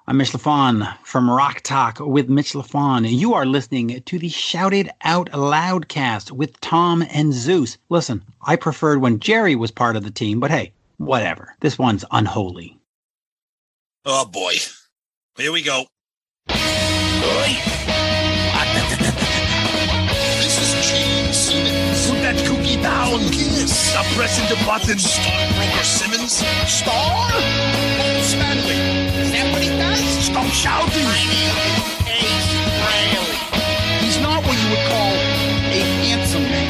I'm Mitch LaFon from Rock Talk with Mitch LaFon. You are listening to the Shout It Out Loudcast with Tom and Zeus. Listen, I preferred when Jerry was part of the team, but hey, whatever. This one's unholy. Oh, boy. Here we go. This is Gene Simmons. Put that cookie down. Kiss. Stop pressing the button. Stockbroker Simmons. Star? Paul Stanley. Is that what he does? Stop shouting. He's not what you would call a handsome man.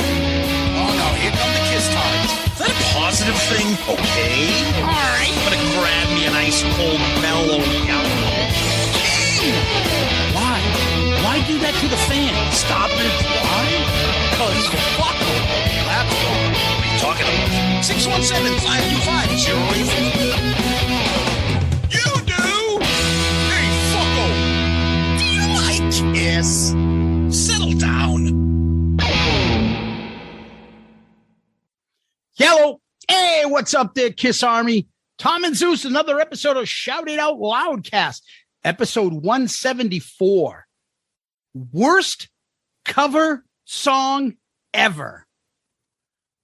Oh, no. Here come the kiss times. Is that a positive thing? Okay. All right. I'm going to grab me an ice cold mellow yellow. Why? Why do that to the fan? Stop it. Why? Because fuck them. That's wrong. What are you talking about? 617-525-0850. You do? Hey, fucko. Do you like Kiss? Settle down. Yellow. Hey, what's up there, Kiss Army? Tom and Zeus, another episode of Shout It Out Loudcast. Episode 174. Worst cover song ever.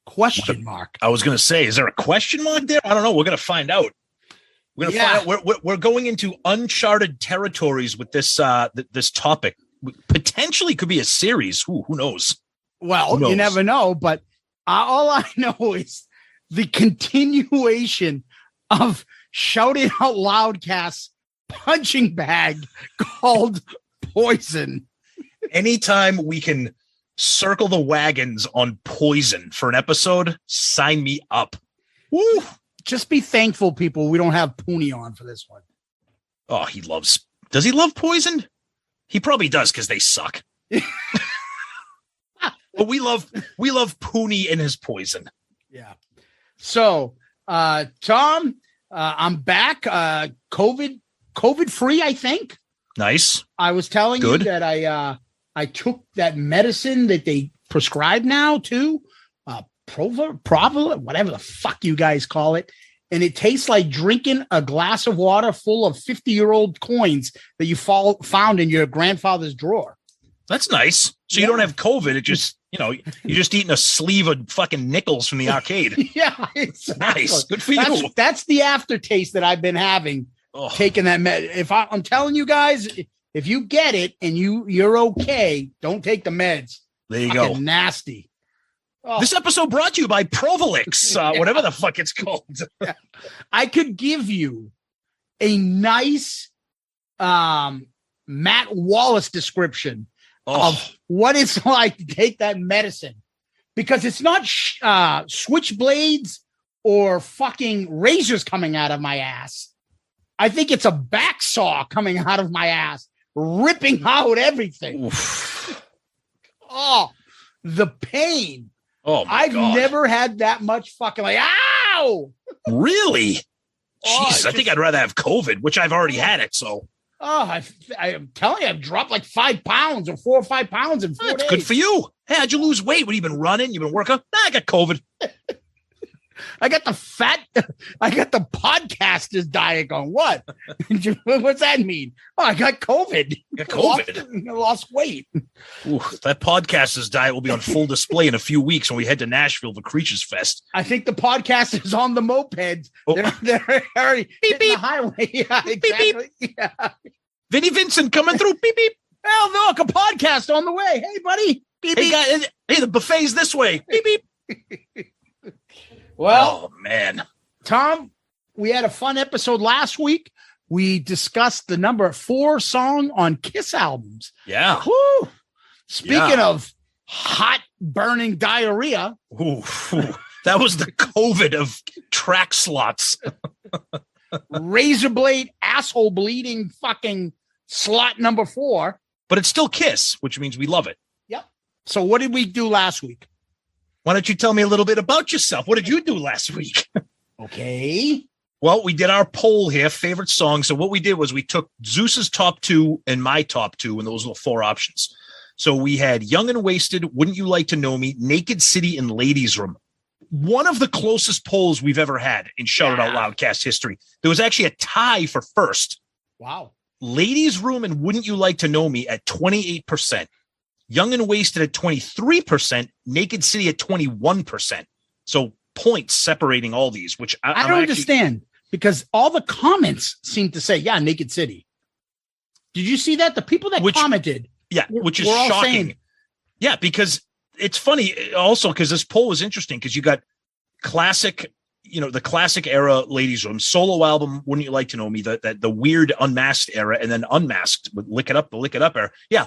Question mark. I was going to say, is there a question mark there? I don't know. We're going to find out. We're going to find out. We're going into uncharted territories with this this topic. Potentially could be a series. Who knows? Well, you never know. But all I know is the continuation of Shout It Out Loudcast punching bag called Poison. Anytime we can circle the wagons on Poison for an episode, sign me up. Woo! Just be thankful, people, we don't have Pooney on for this one. Oh, does he love Poison? He probably does because they suck. But we love Pooney and his Poison. Yeah. So, Tom, I'm back. COVID free, I think. Nice. I was telling you that I took that medicine that they prescribe now too, Provolone, whatever the fuck you guys call it, and it tastes like drinking a glass of water full of 50-year-old coins that you found in your grandfather's drawer. That's nice. So you don't have COVID. It just, you're just eating a sleeve of fucking nickels from the arcade. Yeah, exactly. Nice. Good for you. That's the aftertaste that I've been having. Taking that med. I'm telling you guys, if you get it and you're okay, don't take the meds. There you go. Nasty. Oh. This episode brought to you by Provolix, whatever the fuck it's called. I could give you a nice Matt Wallace description of what it's like to take that medicine, because it's not switchblades or fucking razors coming out of my ass. I think it's a back saw coming out of my ass, ripping out everything. Oof. Oh, the pain. Oh, my I've God. never had that much fucking ow. Really? Jeez, I think I'd rather have COVID, which I've already had it. So. Oh, I'm telling you, I've dropped like 5 pounds or 4 or 5 pounds in 4 days. That's good for you. Hey, how'd you lose weight? What, you been running? You been working? I got COVID. I got the podcaster's diet going. What? What's that mean? Oh, I got COVID. I lost weight. Ooh, that podcaster's diet will be on full display in a few weeks when we head to Nashville for Creatures Fest. I think the podcaster's on the mopeds. Oh. They're already beep, beep. The highway. Yeah, exactly. Beep. Yeah. Vinnie Vincent coming through. Beep, beep. Well, look, a podcast on the way. Hey, buddy. Beep, hey, guys, hey, the buffet's this way. Beep, beep. Well, oh, man. Tom, we had a fun episode last week. We discussed the number 4 song on Kiss albums. Yeah. Woo. Speaking of hot, burning diarrhea. Ooh, that was the COVID of track slots. Razor blade, asshole bleeding fucking slot number 4. But it's still Kiss, which means we love it. Yep. So what did we do last week? Why don't you tell me a little bit about yourself? What did you do last week? Okay. Well, we did our poll here, favorite song. So what we did was we took Zeus's top 2 and my top 2, and those were 4 options. So we had Young and Wasted, Wouldn't You Like to Know Me, Naked City, and Ladies Room. One of the closest polls we've ever had in Shout It Out Loudcast history. There was actually a tie for first. Wow. Ladies Room and Wouldn't You Like to Know Me at 28%. Young and Wasted at 23%. Naked City at 21%. So points separating all these, which I don't understand, because all the comments seem to say, yeah, Naked City. Did you see that? The people that commented. Yeah, which is shocking. Yeah, because it's funny also because this poll was interesting because you got classic, the classic era Ladies Room, solo album, Wouldn't You Like to Know Me, the weird Unmasked era, and then Unmasked with the Lick It Up era. Yeah,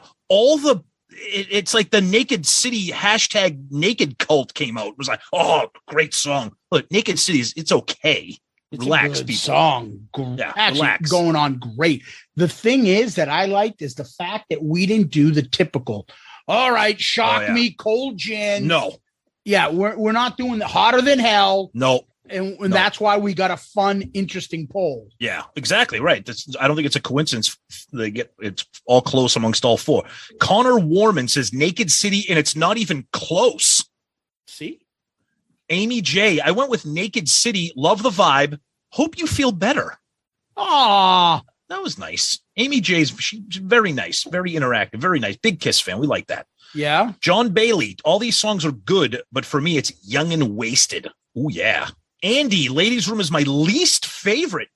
it's like the Naked City hashtag naked cult came out. It was like, oh, great song. Look, Naked City it's okay. It's relax, a good people. Song. Yeah, actually, relax. Going on great. The thing is that I liked is the fact that we didn't do the typical. All right, shock me, cold gin. No. Yeah, we're not doing the hotter than hell. No. And that's why we got a fun, interesting poll. Yeah, exactly right. I don't think it's a coincidence. It's all close amongst all four. Connor Warman says Naked City, and it's not even close. See? Amy J, I went with Naked City. Love the vibe. Hope you feel better. Aw, that was nice. Amy J's she's very nice, very interactive, very nice. Big Kiss fan. We like that. Yeah. John Bailey, all these songs are good, but for me, it's Young and Wasted. Oh, yeah. Andy, Ladies Room is my least favorite.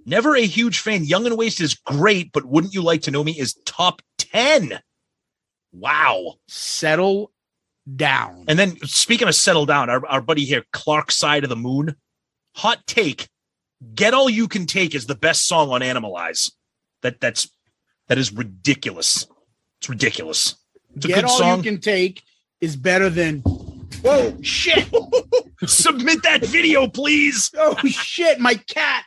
Never a huge fan. Young and Wasted is great, but Wouldn't You Like to Know Me is top 10. Wow. Settle down. And then speaking of settle down, our buddy here, Clark Side of the Moon, hot take. Get All You Can Take is the best song on Animalize. That is ridiculous. It's ridiculous. It's a Get good All song. You Can Take is better than. Whoa, shit. Submit that video, please. Oh, shit. My cat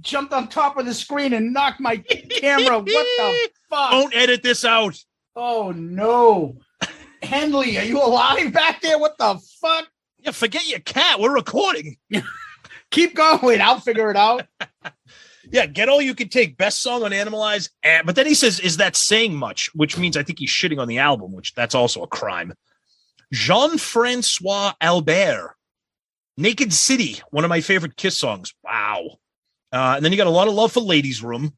jumped on top of the screen and knocked my camera. What the fuck? Don't edit this out. Oh, no. Henley, are you alive back there? What the fuck? Yeah, forget your cat. We're recording. Keep going. I'll figure it out. Yeah, Get All You Can Take, best song on Animalize. But then he says, is that saying much? Which means I think he's shitting on the album, which that's also a crime. Jean-Francois Albert, Naked City, one of my favorite Kiss songs. Wow. And then you got a lot of love for Ladies Room.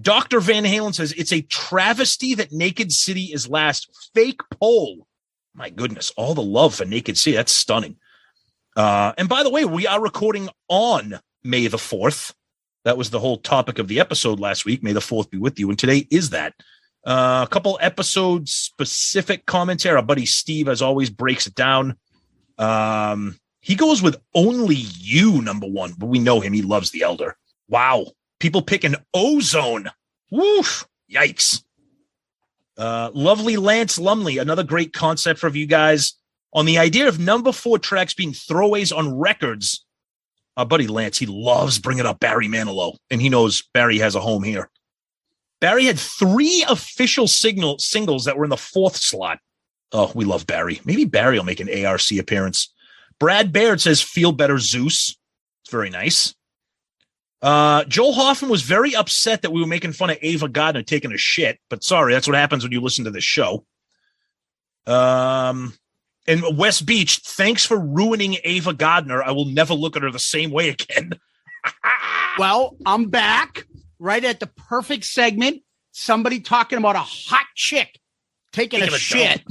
Dr. Van Halen says, it's a travesty that Naked City is last. Fake poll. My goodness, all the love for Naked City. That's stunning. And by the way, we are recording on May the 4th. That was the whole topic of the episode last week. May the 4th be with you. And today is that. A couple episode specific commentary. Our buddy Steve, as always, breaks it down. He goes with Only You, number one, but we know him. He loves The Elder. Wow. People picking Ozone. Woof. Yikes. Lovely Lance Lumley, another great concept for you guys. On the idea of number 4 tracks being throwaways on records, our buddy Lance, he loves bringing up Barry Manilow, and he knows Barry has a home here. Barry had 3 official singles that were in the 4th slot. Oh, we love Barry. Maybe Barry will make an ARC appearance. Brad Baird says, feel better, Zeus. It's very nice. Joel Hoffman was very upset that we were making fun of Ava Gardner taking a shit, but sorry, that's what happens when you listen to this show. And West Beach, thanks for ruining Ava Gardner. I will never look at her the same way again. Well, I'm back right at the perfect segment. Somebody talking about a hot chick taking a shit.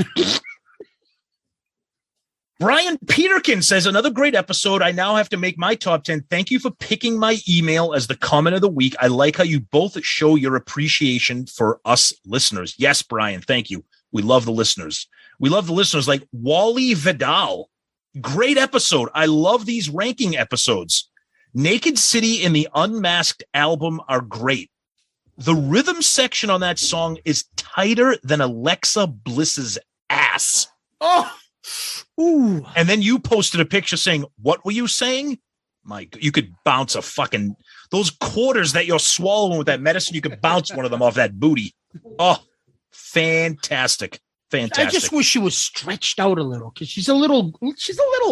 Brian Peterkin says, another great episode. I now have to make my top 10. Thank you for picking my email as the comment of the week. I like how you both show your appreciation for us listeners. Yes, Brian, thank you. We love the listeners. We love the listeners like Wally Vidal. Great episode. I love these ranking episodes. Naked City and the Unmasked album are great. The rhythm section on that song is tighter than Alexa Bliss's ass. Oh, ooh. And then you posted a picture saying, what were you saying? You could bounce a fucking, those quarters that you're swallowing with that medicine, you could bounce one of them off that booty. Oh, fantastic. Fantastic. I just wish she was stretched out a little because she's a little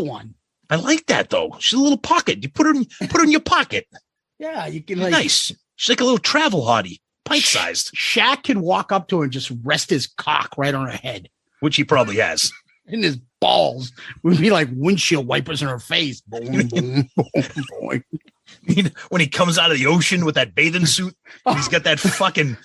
one. I like that though. She's a little pocket. You put her in your pocket. Yeah, you can nice. She's like a little travel hottie, pint sized. Shaq can walk up to her and just rest his cock right on her head, which he probably has. And his balls would be like windshield wipers in her face. Boom, boom, boom, boom. When he comes out of the ocean with that bathing suit, he's got that fucking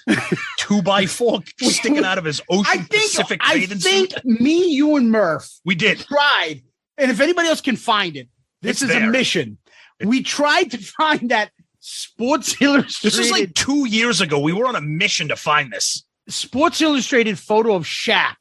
2x4 sticking out of his Ocean Pacific bathing suit. I think me, you, and Murph, we did tried, and if anybody else can find it, this is a mission. We tried to find that Sports Illustrated. This is like 2 years ago. We were on a mission to find this Sports Illustrated photo of Shaq,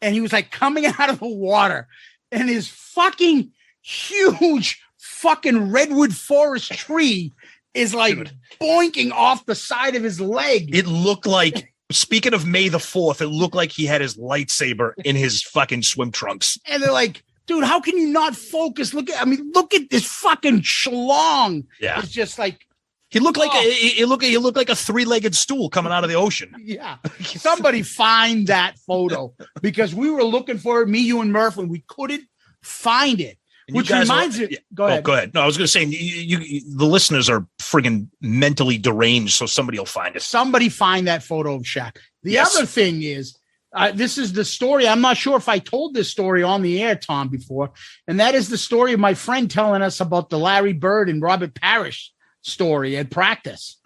and he was like coming out of the water, and his fucking huge fucking redwood forest tree is like boinking off the side of his leg. It looked like, speaking of May the 4th, it looked like he had his lightsaber in his fucking swim trunks. And they're like, dude, how can you not focus? Look at this fucking schlong. Yeah. It's just like, he looked like he looked like a 3-legged stool coming out of the ocean. Yeah. Somebody find that photo, because we were looking for it, me, you, and Murph, and we couldn't find it. Which reminds me. Go ahead. Go ahead. No, I was going to say, the listeners are friggin' mentally deranged, so somebody will find it. Somebody find that photo of Shaq. The other thing is, this is the story. I'm not sure if I told this story on the air, Tom, before, and that is the story of my friend telling us about the Larry Bird and Robert Parrish story at practice.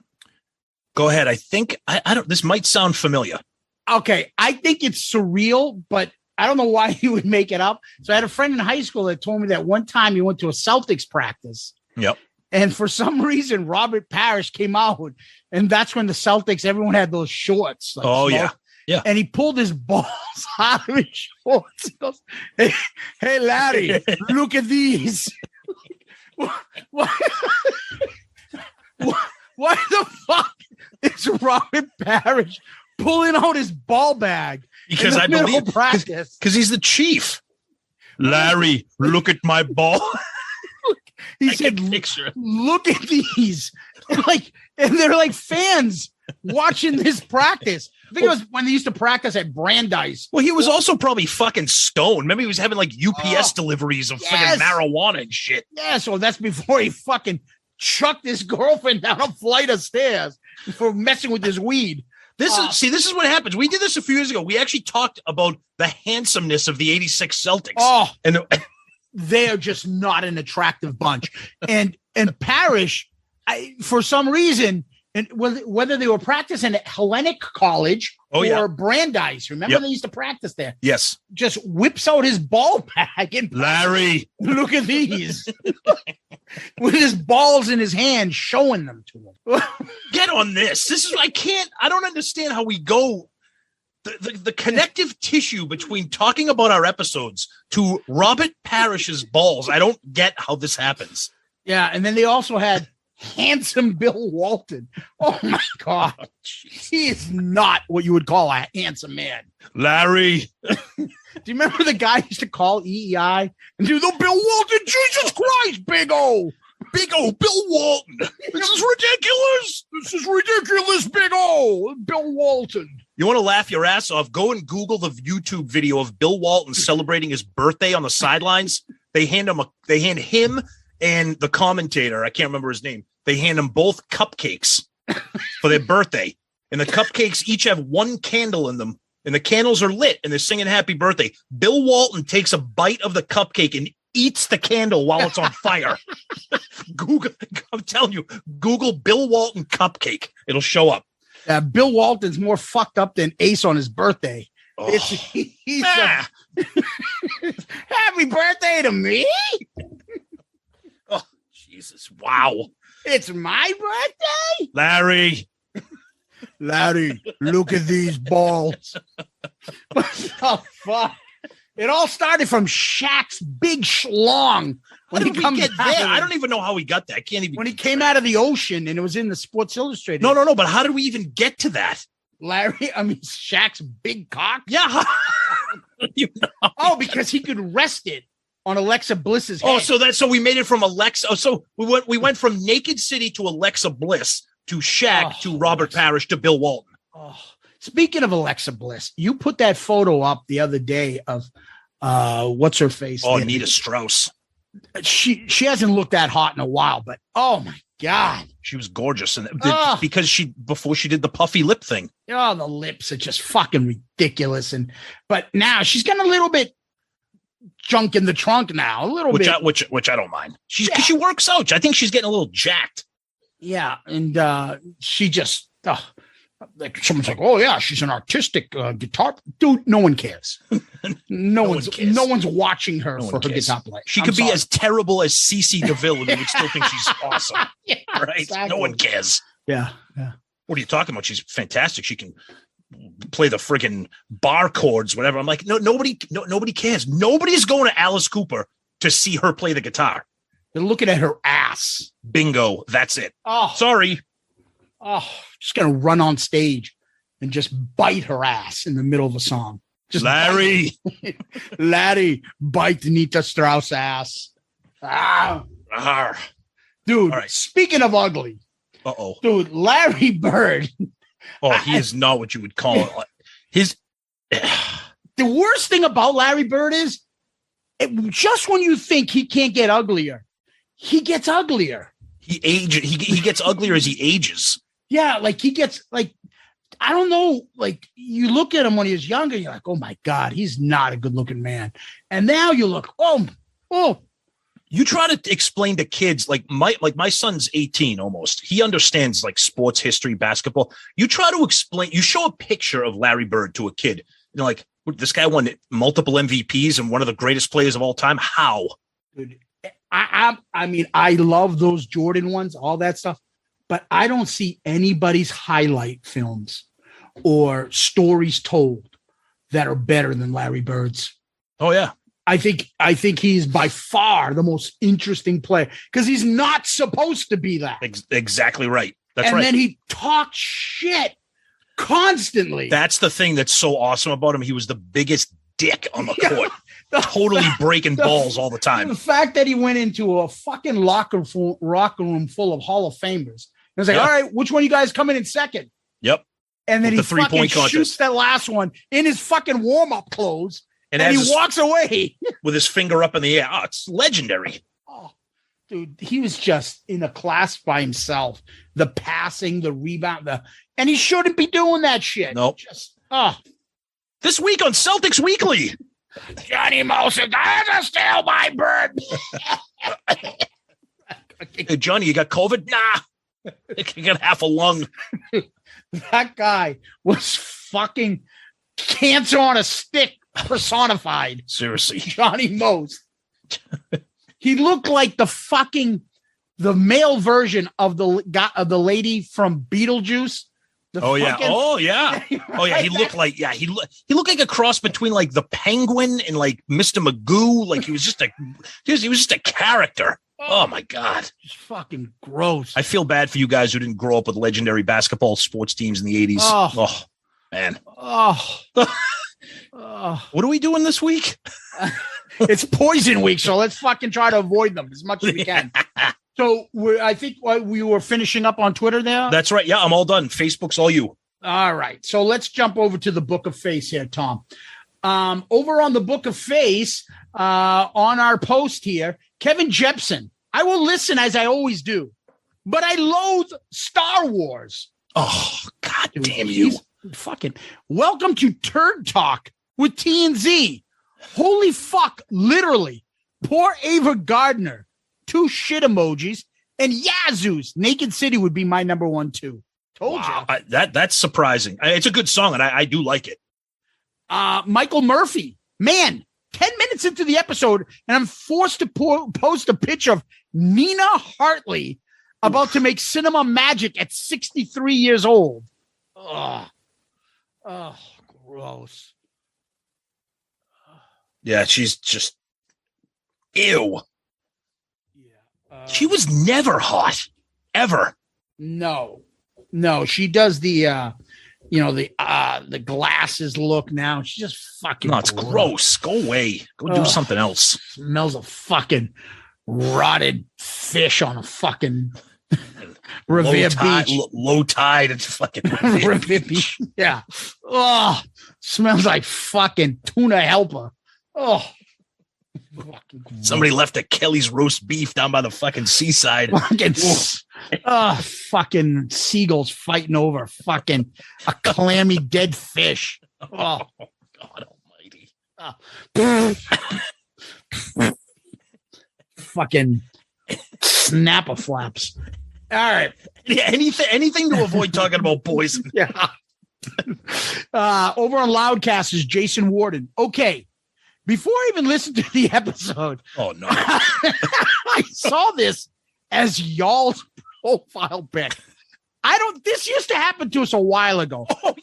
Go ahead. I think I don't. This might sound familiar. Okay, I think it's surreal, but I don't know why he would make it up. So I had a friend in high school that told me that one time he went to a Celtics practice. Yep. And for some reason, Robert Parrish came out, and that's when the Celtics, everyone had those shorts. Yeah. Yeah. And he pulled his balls out of his shorts. He goes, hey, Larry, look at these. Why the fuck is Robert Parrish pulling out his ball bag? Because I believe practice. Because he's the chief. Larry, look at my ball. He said, look at these. And they're like fans watching this practice. I think it was when they used to practice at Brandeis. Well, he was also probably fucking stoned. Maybe he was having like UPS deliveries of fucking marijuana and shit. Yeah, so that's before he fucking chucked his girlfriend down a flight of stairs for messing with his weed. This is what happens. We did this a few years ago. We actually talked about the handsomeness of the 86 Celtics. Oh, and they are just not an attractive bunch. And Parrish, for some reason, and whether they were practicing at Hellenic College or Brandeis, remember they used to practice there. Yes. Just whips out his ball bag and Larry, look at these. With his balls in his hand, showing them to him. Get on this. I don't understand how we go. The connective tissue between talking about our episodes to Robert Parrish's balls. I don't get how this happens. Yeah. And then they also had handsome Bill Walton. Oh my God. He is not what you would call a handsome man. Larry. Do you remember the guy used to call EEI and do the Bill Walton? Jesus Christ, Big O, Bill Walton. This is ridiculous, Big O, Bill Walton. You want to laugh your ass off? Go and Google the YouTube video of Bill Walton celebrating his birthday on the sidelines. They hand him and the commentator, I can't remember his name, they hand them both cupcakes for their birthday. And the cupcakes each have one candle in them. And the candles are lit, and they're singing happy birthday. Bill Walton takes a bite of the cupcake and eats the candle while it's on fire. I'm telling you, Google Bill Walton cupcake. It'll show up. Bill Walton's more fucked up than Ace on his birthday. Oh. Happy birthday to me? Oh, Jesus. Wow. It's my birthday? Larry, look at these balls. Oh, fuck. It all started from Shaq's big schlong. When he comes there, I don't even know how he got there. I can't even. When he came out of the ocean and it was in the Sports Illustrated. No. But how did we even get to that? Shaq's big cock. Yeah. Oh, because he could rest it on Alexa Bliss's head. Oh, so we made it from Alexa. Oh, so we went from Naked City to Alexa Bliss to Shaq to Robert Parrish to Bill Walton. Oh. Speaking of Alexa Bliss, you put that photo up the other day of what's her face? Oh, Nita Strauss. She hasn't looked that hot in a while, but oh my God, she was gorgeous, and because before she did the puffy lip thing. Oh, the lips are just fucking ridiculous, but now she's getting a little bit junk in the trunk now, a little bit. Which I don't mind. She works out. I think she's getting a little jacked. Yeah, and she just like someone's like, oh yeah, she's an artistic guitar dude. No one cares. No one's watching her for her guitar play. She could be as terrible as Cece DeVille, and we would still think she's awesome. Yeah, right? Exactly. No one cares. Yeah. What are you talking about? She's fantastic. She can play the friggin' bar chords, whatever. I'm like, nobody cares. Nobody's going to Alice Cooper to see her play the guitar. They're looking at her ass. Bingo. That's it. Oh, sorry. Oh, just gonna run on stage and just bite her ass in the middle of a song. Just Larry, bite Nita Strauss ass. Dude. Right. Speaking of ugly. Dude, Larry Bird. He is not what you would call it. The worst thing about Larry Bird is just when you think he can't get uglier, he gets uglier. He gets uglier as he ages. Yeah, like he gets like, I don't know, like you look at him when he was younger, you're like, oh my God, he's not a good looking man. And now you look, oh. You try to explain to kids, like my son's 18 almost. He understands like sports history, basketball. You try to explain, you show a picture of Larry Bird to a kid. You're like, this guy won multiple MVPs and one of the greatest players of all time. How? Dude, I mean, I love those Jordan ones, all that stuff, but I don't see anybody's highlight films or stories told that are better than Larry Bird's. Oh yeah. I think he's by far the most interesting player because he's not supposed to be that. Exactly right. That's right. And then he talks shit constantly. That's the thing that's so awesome about him. He was the biggest dick on the court. Totally breaking balls all the time. The fact that he went into a fucking locker room full of Hall of Famers. It was like, all right, which one you guys coming in second? Yep. And then he fucking shoots that last one in his fucking warm-up clothes. And he walks away with his finger up in the air. Oh, it's legendary. Oh, dude, he was just in a class by himself. The passing, the rebound, and he shouldn't be doing that shit. Nope. This week on Celtics Weekly, Johnny Moser, I have to steal my bird. Hey, Johnny, you got COVID? Nah, you got half a lung. That guy was fucking cancer on a stick. Personified. Seriously. Johnny Most. He looked like the male version of the lady from Beetlejuice. Yeah. He looked like, he looked like a cross between like the Penguin and like Mr. Magoo. Like he was just a character. Oh my God. It's fucking gross. I feel bad for you guys who didn't grow up with legendary basketball sports teams in the 80s. Oh man. What are we doing this week? It's Poison Week, so let's fucking try to avoid them as much as we can. So I think we were finishing up on Twitter there. That's right. Yeah, I'm all done. Facebook's all you. All right. So let's jump over to the Book of Face here, Tom. Over on the Book of Face, on our post here, Kevin Jepson. I will listen as I always do, but I loathe Star Wars. Oh, God damn you. Fucking welcome to Turd Talk with T&Z. Holy fuck, literally. Poor Ava Gardner. 2 shit emojis. And Yazoo's Naked City would be my number 1 too. Told you. That's surprising. It's a good song, and I do like it. Michael Murphy. Man, 10 minutes into the episode, and I'm forced to post a picture of Nina Hartley about to make cinema magic at 63 years old. Ugh. Oh, gross. Yeah, she's just ew. Yeah. She was never hot, ever. No, she does the glasses look now. She's just fucking. No, it's gross. Go away. Go do something else. Smells of fucking rotted fish on a fucking Revere Beach. Low tide. It's fucking Revere Beach. Yeah. Oh, smells like fucking tuna helper. Oh. Somebody left a Kelly's roast beef down by the fucking seaside. Fucking seagulls fighting over fucking a clammy dead fish. Oh, God almighty. Fucking snap-a-flaps. All right. Yeah, anything to avoid talking about poison. Yeah. Over on Loudcast is Jason Warden. Okay. Before I even listened to the episode, oh no, I saw this as y'all's profile pic. This used to happen to us a while ago. Oh,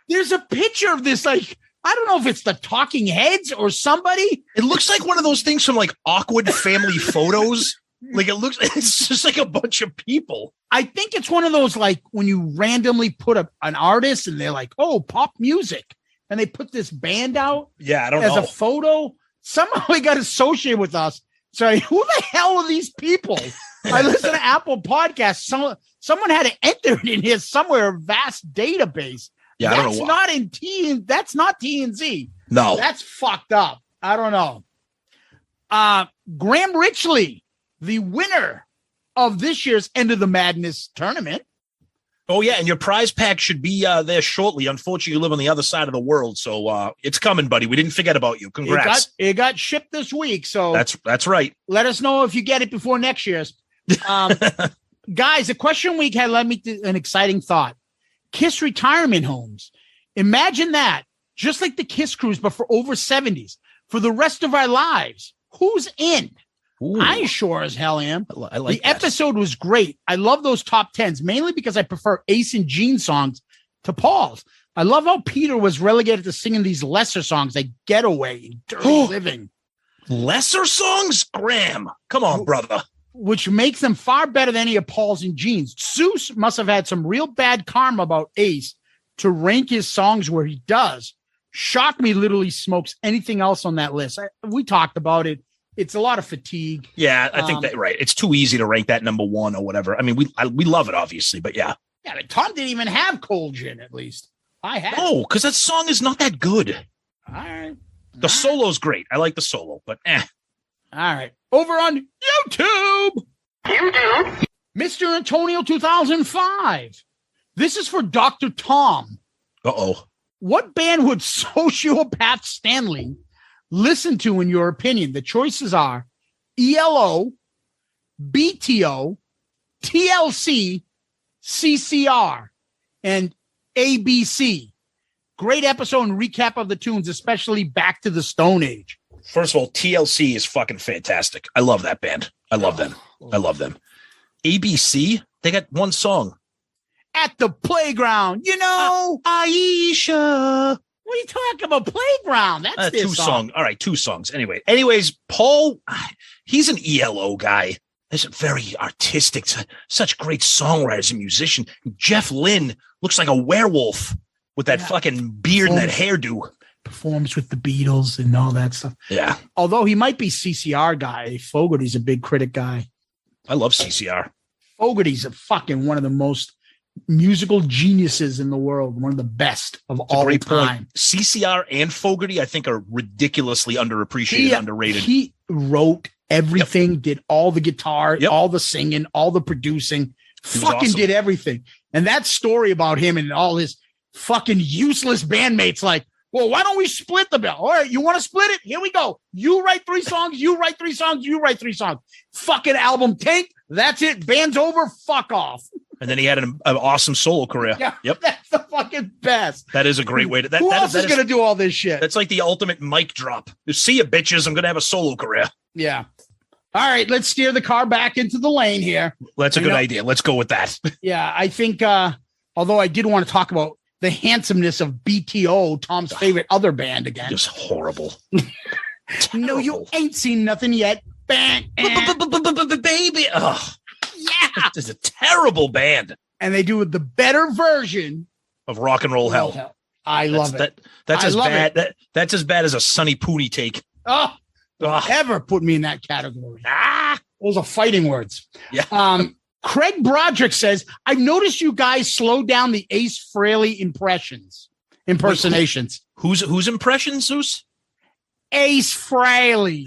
There's a picture of this, like, I don't know if it's the Talking Heads or somebody. It looks like one of those things from like awkward family photos. Like it's just like a bunch of people. I think it's one of those, like, when you randomly put an artist and they're like, oh, pop music. And they put this band out. Yeah, I don't know. As a photo. Somehow it got associated with us. So who the hell are these people? I listen to Apple Podcasts. Someone had to enter it in here somewhere, a vast database. Yeah, I don't know. That's not TNZ. No. That's fucked up. I don't know. Graham Richley, the winner of this year's End of the Madness tournament. Oh, yeah, and your prize pack should be there shortly. Unfortunately, you live on the other side of the world, so it's coming, buddy. We didn't forget about you. Congrats. It got shipped this week, so that's right. Let us know if you get it before next year's. Guys, the question week had led me to an exciting thought. KISS retirement homes. Imagine that, just like the KISS cruise, but for over 70s, for the rest of our lives. Who's in? Ooh. I sure as hell am. I like the episode was great. I love those top 10s, mainly because I prefer Ace and Gene songs to Paul's. I love how Peter was relegated to singing these lesser songs like Getaway and Dirty Living. Lesser songs? Graham, come on, brother. Which makes them far better than any of Paul's and Gene's. Zeus must have had some real bad karma about Ace to rank his songs where he does. Shock Me literally smokes anything else on that list. We talked about it. It's a lot of fatigue. Yeah, I think that right. It's too easy to rank that number one or whatever. I mean, we love it, obviously, but yeah. Yeah, but Tom didn't even have Cold Gin, at least. I had. Oh, because that song is not that good. All right. The solo's great. I like the solo, but All right. Over on YouTube. Mr. Antonio 2005. This is for Dr. Tom. Uh-oh. What band would sociopath Stanley listen to, in your opinion? The choices are ELO, BTO, TLC, CCR, and ABC. Great episode and recap of the tunes, especially Back to the Stone Age. First of all, TLC is fucking fantastic. I love that band. I love them. I love them. ABC, they got one song. At the Playground, Aisha. What are you talking about? Playground. That's this two songs. All right, two songs. Anyways, Paul, he's an ELO guy. He's very artistic, such great songwriters and musician. Jeff Lynne looks like a werewolf with that fucking beard and that hairdo. Performs with the Beatles and all that stuff. Yeah. Although he might be CCR guy. Fogerty's a big critic guy. I love CCR. Fogerty's a fucking one of the most musical geniuses in the world. One of the best of all time. CCR and Fogerty, I think, are ridiculously underappreciated, underrated. He wrote everything, did all the guitar, all the singing, all the producing, fucking awesome. Did everything. And that story about him and all his fucking useless bandmates, like, well, why don't we split the bill? All right, you want to split it? Here we go. You write 3 songs, you write 3 songs, you write 3 songs. Fucking album tank. That's it. Band's over. Fuck off. And then he had an awesome solo career. Yeah, yep. That's the fucking best. That is a great way to. Who else is going to do all this shit? That's like the ultimate mic drop. See ya, bitches. I'm going to have a solo career. Yeah. All right, let's steer the car back into the lane here. Well, that's a good idea. Let's go with that. Yeah, I think, although I did want to talk about the handsomeness of BTO, Tom's favorite other band again. Just horrible. No, you ain't seen nothing yet. Bang. Baby. Oh, yeah. This is a terrible band. And they do the better version of Rock and Roll Hell. I love it. That's as bad. That's as bad as a Sonny Pooney take. Oh, ever put me in that category. Those are fighting words. Yeah. Craig Broderick says, I've noticed you guys slow down the Ace Frehley impersonations. Wait, whose impressions, Zeus? Ace Frehley.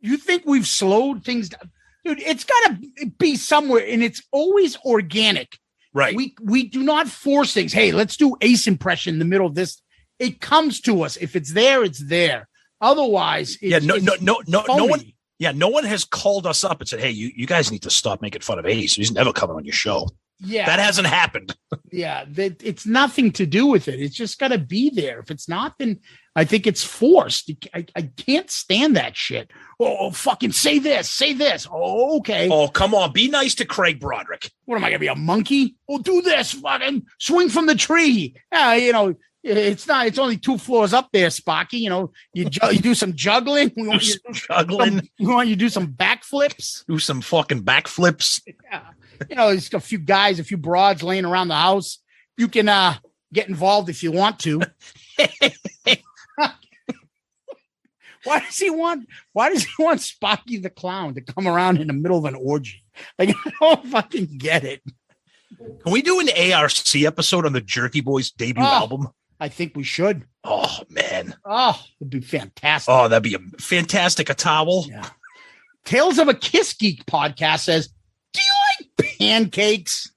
You think we've slowed things down? Dude, it's got to be somewhere, and it's always organic. Right. We do not force things. Hey, let's do Ace impression in the middle of this. it comes to us. If it's there, it's there. Otherwise, no one. Yeah, no one has called us up and said, "Hey, you guys need to stop making fun of Ace. He's never coming on your show." Yeah, that hasn't happened. Yeah, it's nothing to do with it. It's just got to be there. If it's not, then I think it's forced. I can't stand that shit. Oh, fucking say this. Oh, okay. Oh, come on. Be nice to Craig Broderick. What am I going to be, a monkey? Oh, do this. Fucking swing from the tree. It's not. It's only 2 floors up there, Sparky. You do some juggling. We want you to do some backflips. Do some fucking backflips. Yeah. There's a few guys, a few broads laying around the house. You can get involved if you want to. Why does he want Sparky the Clown to come around in the middle of an orgy? Like, I don't fucking get it. Can we do an ARC episode on the Jerky Boys debut album? I think we should. Oh, man. Oh, it'd be fantastic. Oh, that'd be a fantastic towel. Yeah. Tales of a Kiss Geek podcast says, do you like pancakes?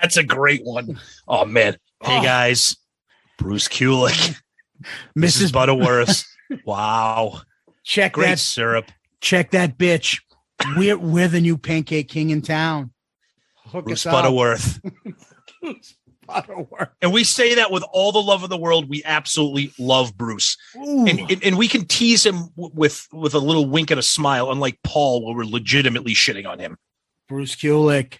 That's a great one. Oh, man. Hey, guys. Bruce Kulick. Mrs. Butterworth. Wow. Great syrup. Check that bitch. We're the new pancake king in town. Bruce Butterworth. And we say that with all the love of the world. We absolutely love Bruce. And we can tease him with a little wink and a smile, unlike Paul, where we're legitimately shitting on him. Bruce Kulick,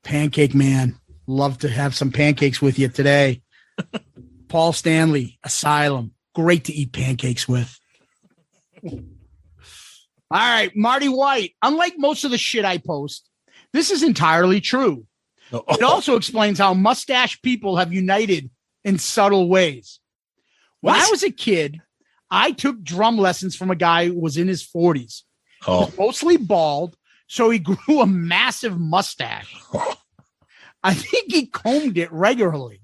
pancake man. Love to have some pancakes with you today. Paul Stanley, Asylum. Great to eat pancakes with. All right, Marty White. Unlike most of the shit I post, this is entirely true. It also explains how mustache people have united in subtle ways. When I was a kid, I took drum lessons from a guy who was in his 40s. He was mostly bald, so he grew a massive mustache. I think he combed it regularly.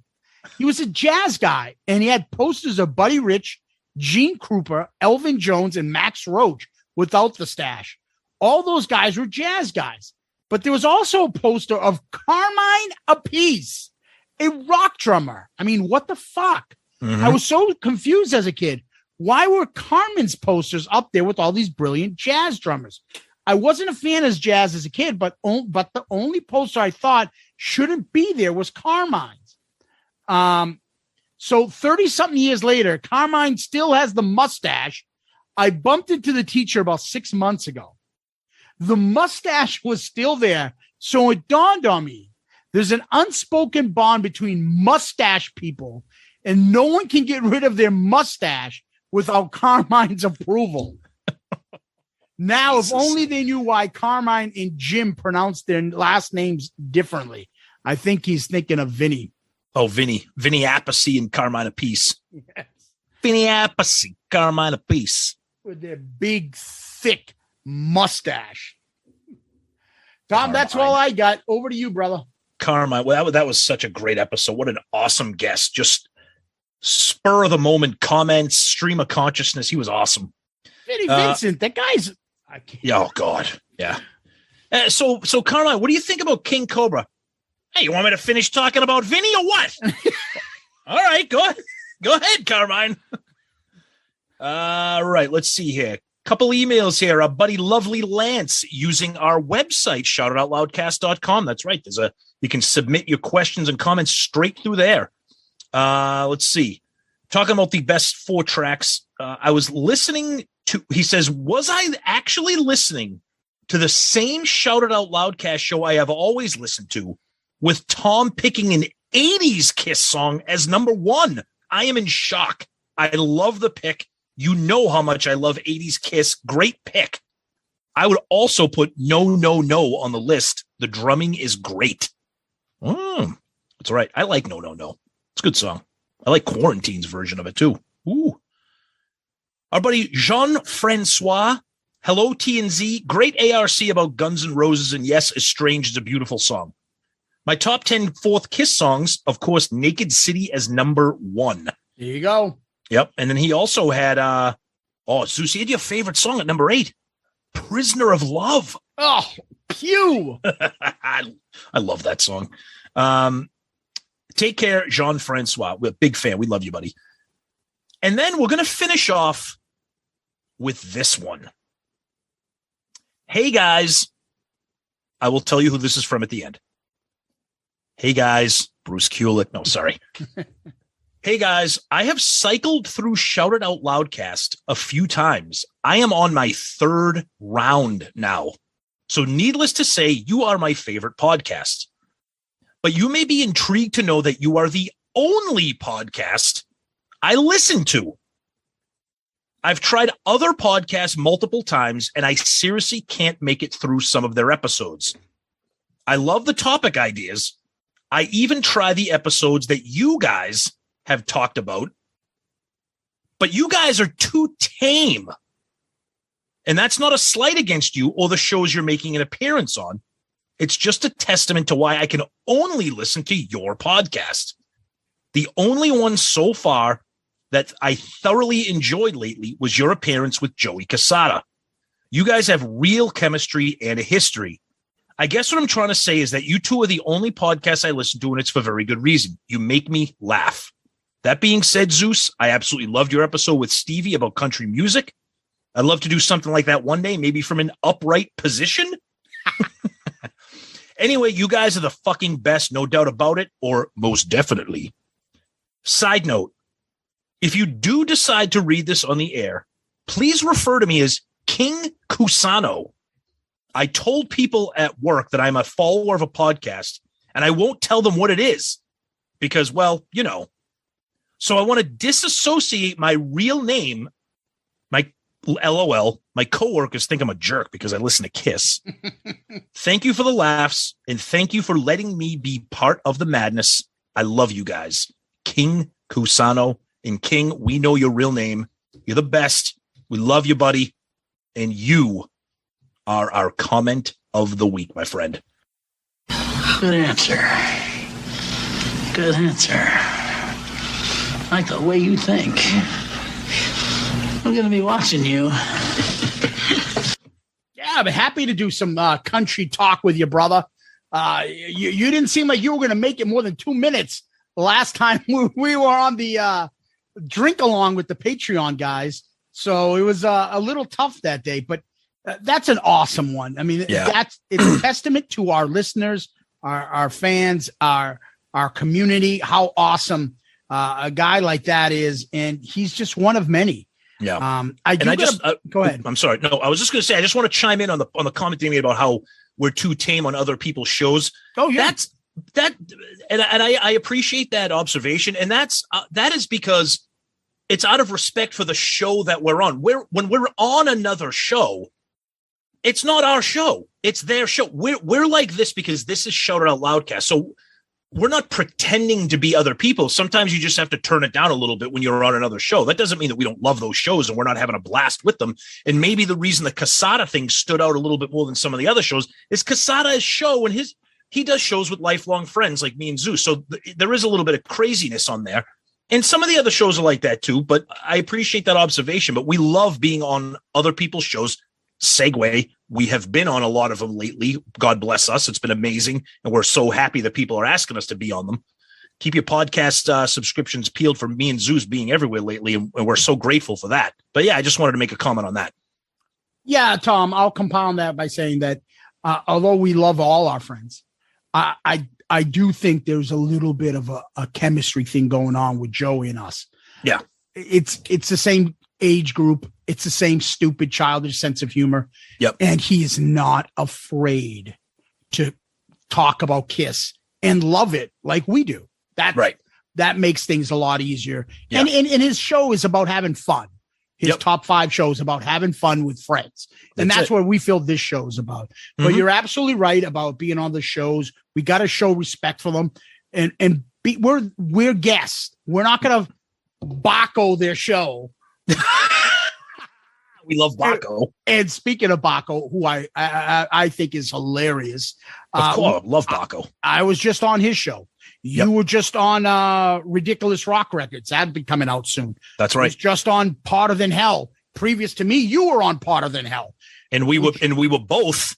He was a jazz guy, and he had posters of Buddy Rich, Gene Krupa, Elvin Jones, and Max Roach without the stash. All those guys were jazz guys. But there was also a poster of Carmine Appice, a rock drummer. I mean, what the fuck? Mm-hmm. I was so confused as a kid. Why were Carmen's posters up there with all these brilliant jazz drummers? I wasn't a fan of jazz as a kid, but the only poster I thought shouldn't be there was Carmine's. So 30-something years later, Carmine still has the mustache. I bumped into the teacher about 6 months ago. The mustache was still there, so it dawned on me. There's an unspoken bond between mustache people, and no one can get rid of their mustache without Carmine's approval. Now, if only they knew why Carmine and Jim pronounced their last names differently. I think he's thinking of Vinny. Oh, Vinny Appice and Carmine Appice. Yes. Vinny Appice, Carmine Appice. With their big, thick mustache. Tom, that's all I got. Over to you, brother. Carmine. Well, that was such a great episode. What an awesome guest. Just spur of the moment comments, stream of consciousness. He was awesome. Vinny Vincent, that guy's. Yeah. Oh God. Yeah. So Carmine, what do you think about King Cobra? Hey, you want me to finish talking about Vinny or what? All right, go ahead, Carmine. All right, let's see here. Couple emails here. Our buddy Lovely Lance using our website, shoutitoutloudcast.com. That's right. You can submit your questions and comments straight through there. Let's see. Talking about the best 4 tracks. I was listening to, he says, was I actually listening to the same Shout It Out Loudcast show I have always listened to, with Tom picking an 80s Kiss song as number 1? I am in shock. I love the pick. You know how much I love 80s Kiss. Great pick. I would also put No, No, No on the list. The drumming is great. That's right. I like No, No, No. It's a good song. I like Quarantine's version of it too. Ooh. Our buddy Jean-Francois. Hello, TNZ. Great ARC about Guns N' Roses. And yes, Estranged is a beautiful song. My top 10 fourth Kiss songs, of course, Naked City as number 1. There you go. Yep. And then he also had, Zeus, you had your favorite song at number 8, Prisoner of Love. Oh, pew. I love that song. Take care, Jean-Francois. We're a big fan. We love you, buddy. And then we're going to finish off with this one. Hey, guys. I will tell you who this is from at the end. Hey, guys. Bruce Kulick. No, sorry. Hey, guys. I have cycled through Shout It Out Loudcast a few times. I am on my 3rd round now. So needless to say, you are my favorite podcast. But you may be intrigued to know that you are the only podcast I listen to. I've tried other podcasts multiple times, and I seriously can't make it through some of their episodes. I love the topic ideas. I even try the episodes that you guys have talked about, but you guys are too tame. And that's not a slight against you or the shows you're making an appearance on. It's just a testament to why I can only listen to your podcast. The only one so far that I thoroughly enjoyed lately was your appearance with Joey Casada. You guys have real chemistry and a history. I guess what I'm trying to say is that you two are the only podcasts I listen to, and it's for very good reason. You make me laugh. That being said, Zeus, I absolutely loved your episode with Stevie about country music. I'd love to do something like that one day, maybe from an upright position. Anyway, you guys are the fucking best, no doubt about it, or most definitely. Side note, if you do decide to read this on the air, please refer to me as King Cusano. I told people at work that I'm a follower of a podcast, and I won't tell them what it is because, well, you know. So I want to disassociate my real name, my LOL. My coworkers think I'm a jerk because I listen to Kiss. Thank you for the laughs, and thank you for letting me be part of the madness. I love you guys. King Cusano. And King, we know your real name. You're the best. We love you, buddy. And you are our comment of the week, my friend. Good answer. Good answer. I like the way you think. I'm going to be watching you. Yeah, I'm happy to do some country talk with you, brother. You didn't seem like you were going to make it more than 2 minutes the last time we were on the drink along with the Patreon guys. So it was a little tough that day, but that's an awesome one. I mean, it's a testament to our listeners, our fans, our community, how awesome a guy like that is. And he's just one of many. Yeah. Go ahead. I'm sorry. No, I was just going to say, I just want to chime in on the comment you made about how we're too tame on other people's shows. Oh yeah. And I appreciate that observation. And that is because it's out of respect for the show that we're on. When we're on another show, it's not our show. It's their show. We're like this because this is Shout It Out Loudcast. So we're not pretending to be other people. Sometimes you just have to turn it down a little bit when you're on another show. That doesn't mean that we don't love those shows and we're not having a blast with them. And maybe the reason the Casada thing stood out a little bit more than some of the other shows is Casada's show, and he does shows with lifelong friends like me and Zeus. So there is a little bit of craziness on there. And some of the other shows are like that too, but I appreciate that observation. But we love being on other people's shows. Segue. We have been on a lot of them lately. God bless us. It's been amazing. And we're so happy that people are asking us to be on them. Keep your podcast subscriptions peeled for me and Zeus being everywhere lately. And we're so grateful for that. But yeah, I just wanted to make a comment on that. Yeah, Tom, I'll compound that by saying that although we love all our friends, I do think there's a little bit of a chemistry thing going on with Joey and us. Yeah. It's the same age group. It's the same stupid, childish sense of humor. Yep. And he is not afraid to talk about Kiss and love it like we do. That makes things a lot easier. Yeah. And his show is about having fun. His top 5 shows about having fun with friends. And that's what we feel this show is about. Mm-hmm. But you're absolutely right about being on the shows. We got to show respect for them. And we're guests. We're not going to Baco their show. We love Baco. And speaking of Baco, who I think is hilarious. Of course, love Baco. I was just on his show. You were just on Ridiculous Rock Records. That'd be coming out soon. That's right. I was just on Parter Than Hell. Previous to me, you were on Parter Than Hell. And we were both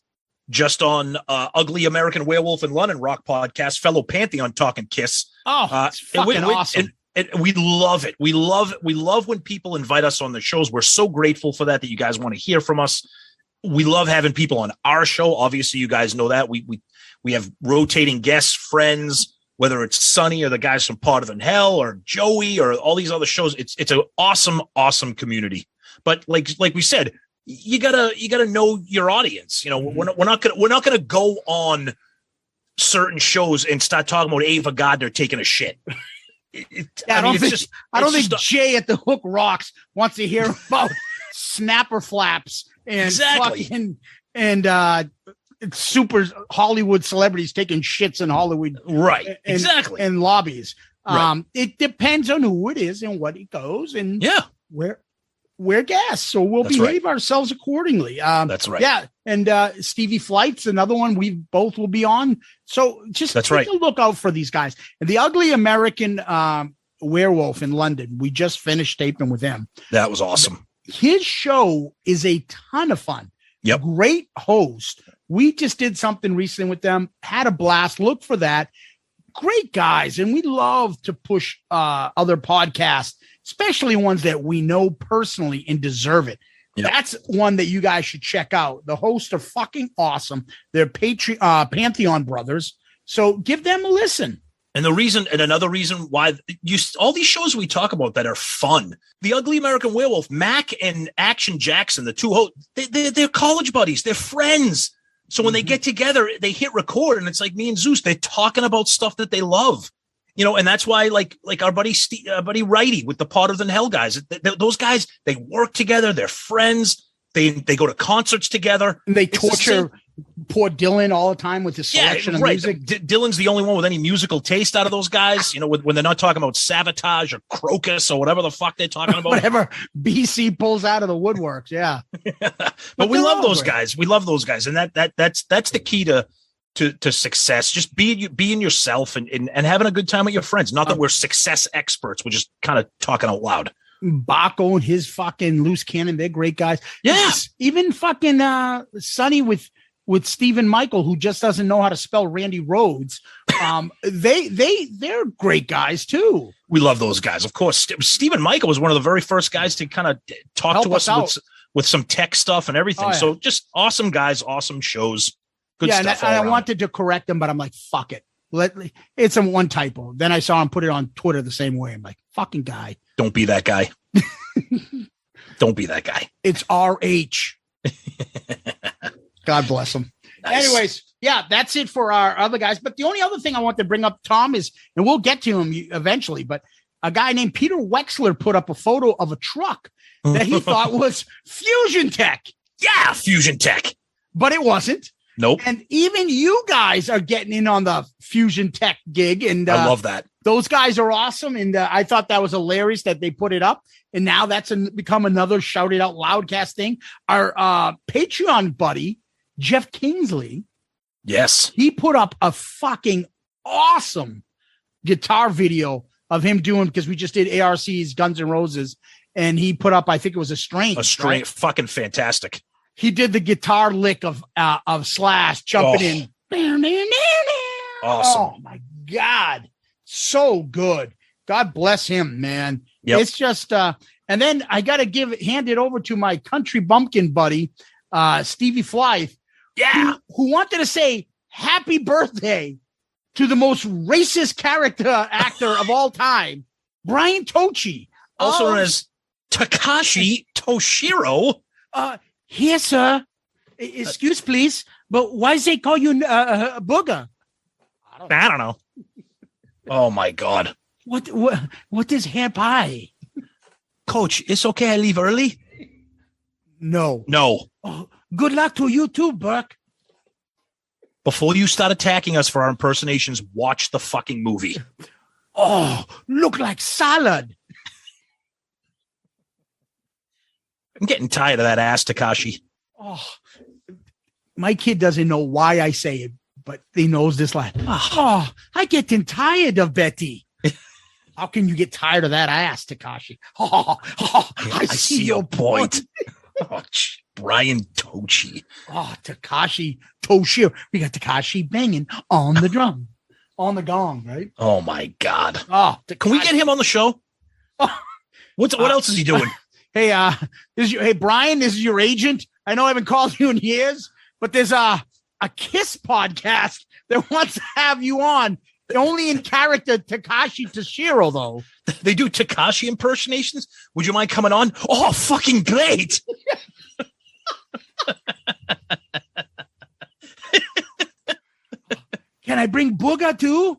just on Ugly American Werewolf in London Rock podcast, fellow Pantheon talking Kiss. It's fucking awesome. And we love it. We love when people invite us on the shows. We're so grateful for that you guys want to hear from us. We love having people on our show. Obviously, you guys know that. We have rotating guests, friends, whether it's Sonny or the guys from Part of Hell or Joey or all these other shows. It's an awesome, awesome community. But like we said, you gotta know your audience. You know, we're not gonna go on certain shows and start talking about Ava Gardner taking a shit. I don't think Jay at the Hook Rocks wants to hear about snapper flaps and fucking and super Hollywood celebrities taking shits in Hollywood, right? Exactly, and lobbies. Right. It depends on who it is and what it goes, and we're guests, so we'll behave ourselves accordingly. That's right. Yeah, and Stevie Flight's another one we both will be on. So just take a look out for these guys. And the Ugly American Werewolf in London, we just finished taping with him. That was awesome. His show is a ton of fun. Yep. Great host. We just did something recently with them. Had a blast. Look for that. Great guys, and we love to push other podcasts, especially ones that we know personally and deserve it. Yep. That's one that you guys should check out. The hosts are fucking awesome. They're Pantheon brothers. So give them a listen. And another reason why all these shows we talk about that are fun. The Ugly American Werewolf, Mac and Action Jackson, the two hosts, they're college buddies. They're friends. So when they get together, they hit record, and it's like me and Zeus. They're talking about stuff that they love. You know, and that's why, like our buddy Righty with the Part of Hell guys, those guys, they work together. They're friends. They go to concerts together. And they torture poor Dylan all the time with his selection of music. Dylan's the only one with any musical taste out of those guys. You know, when they're not talking about Sabotage or Crocus or whatever the fuck they're talking about. Whatever BC pulls out of the woodworks. Yeah. But we love those guys. We love those guys, and that's the key to success. Just being yourself and having a good time with your friends. Not that we're success experts. We're just kind of talking out loud. Baco and his fucking Loose Cannon, they're great guys. Yes. Even fucking Sonny with Stephen Michael, who just doesn't know how to spell Randy Rhodes. They're great guys too. We love those guys. Of course, Stephen Michael was one of the very first guys to kind of talk to us with some tech stuff and everything. Oh, yeah. So just awesome guys, awesome shows. Good stuff. And I wanted to correct him, but I'm like, fuck it. It's a one typo. Then I saw him put it on Twitter the same way. I'm like, fucking guy. Don't be that guy. Don't be that guy. It's RH. God bless him. Nice. Anyways, yeah, that's it for our other guys. But the only other thing I want to bring up, Tom, is, and we'll get to him eventually, but a guy named Peter Wexler put up a photo of a truck that he thought was Fusion Tech. Yeah, Fusion Tech. But it wasn't. Nope. And even you guys are getting in on the Fusion Tech gig. And I love that. Those guys are awesome. And I thought that was hilarious that they put it up. And now that's become another Shout It Out Loudcast thing. Our Patreon buddy, Jeff Kingsley. Yes. He put up a fucking awesome guitar video of him doing, because we just did ARC's Guns N' Roses. And he put up, I think it was a Strain. Right? Fucking fantastic. He did the guitar lick of Slash jumping in. Awesome. Oh my God. So good. God bless him, man. Yep. It's just, and then I got to hand it over to my country bumpkin buddy, Stevie Flythe. Yeah. Who wanted to say happy birthday to the most racist actor of all time, Brian Tochi. Also known as Takashi Toshiro. Here, sir. Excuse, please. But why they call you Booger? I don't know. Oh my God. What is hair pie? Coach, it's okay I leave early? No. Oh, good luck to you too, Burke. Before you start attacking us for our impersonations, watch the fucking movie. Oh, look like salad. I'm getting tired of that ass, Takashi. Oh, my kid doesn't know why I say it, but he knows this line. Oh, I getting tired of Betty. How can you get tired of that ass, Takashi? I see your point. Brian Tochi. Oh, Takashi Toshiro. We got Takashi banging on the drum, on the gong, right? Oh my God. Oh, can we get him on the show? Oh. What else is he doing? Hey, Brian, this is your agent. I know I haven't called you in years, but there's a Kiss podcast that wants to have you on. Only in character Takashi Toshiro, though. They do Takashi impersonations. Would you mind coming on? Oh, fucking great. Can I bring Booga too?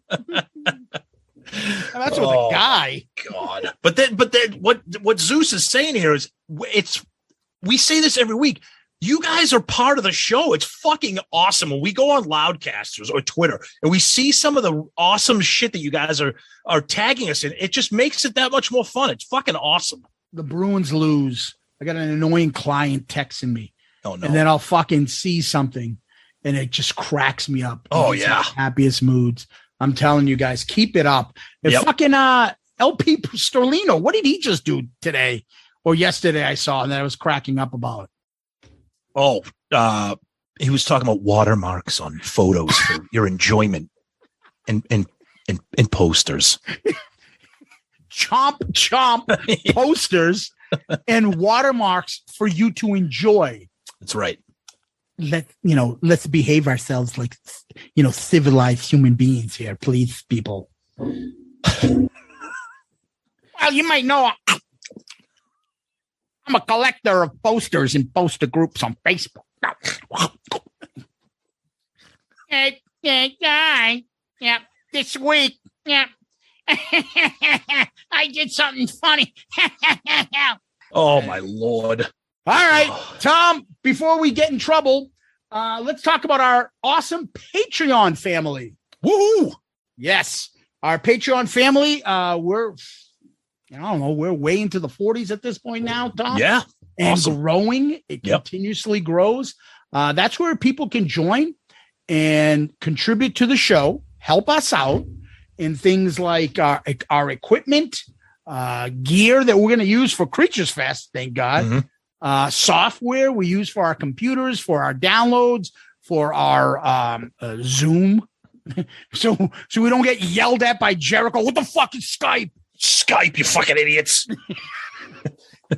That's with a guy. God. But then what Zeus is saying here is we say this every week. You guys are part of the show. It's fucking awesome. When we go on Loudcasters or Twitter and we see some of the awesome shit that you guys are tagging us in, it just makes it that much more fun. It's fucking awesome. The Bruins lose. I got an annoying client texting me. Oh, no. And then I'll fucking see something and it just cracks me up. Oh, yeah. Happiest moods. I'm telling you guys, keep it up. And fucking LP Sterlino, what did he just do today or yesterday? I saw and that I was cracking up about. Oh, he was talking about watermarks on photos for your enjoyment and posters. Chomp posters and watermarks for you to enjoy. That's right. Let's behave ourselves like, civilized human beings here, please, people. Well, you might know I'm a collector of posters and poster groups on Facebook. Hey, guy. Yeah, this week. Yeah. I did something funny. Oh, my Lord. All right, Tom, before we get in trouble, let's talk about our awesome Patreon family. Woohoo! Yes, our Patreon family, we're way into the 40s at this point now, Tom. Yeah. And awesome. Growing. It continuously grows. That's where people can join and contribute to the show, help us out in things like our equipment, gear that we're going to use for Creatures Fest, thank God. Mm-hmm. Software we use for our computers, for our downloads, for our Zoom. so we don't get yelled at by Jericho. What the fuck is Skype? Skype, you fucking idiots.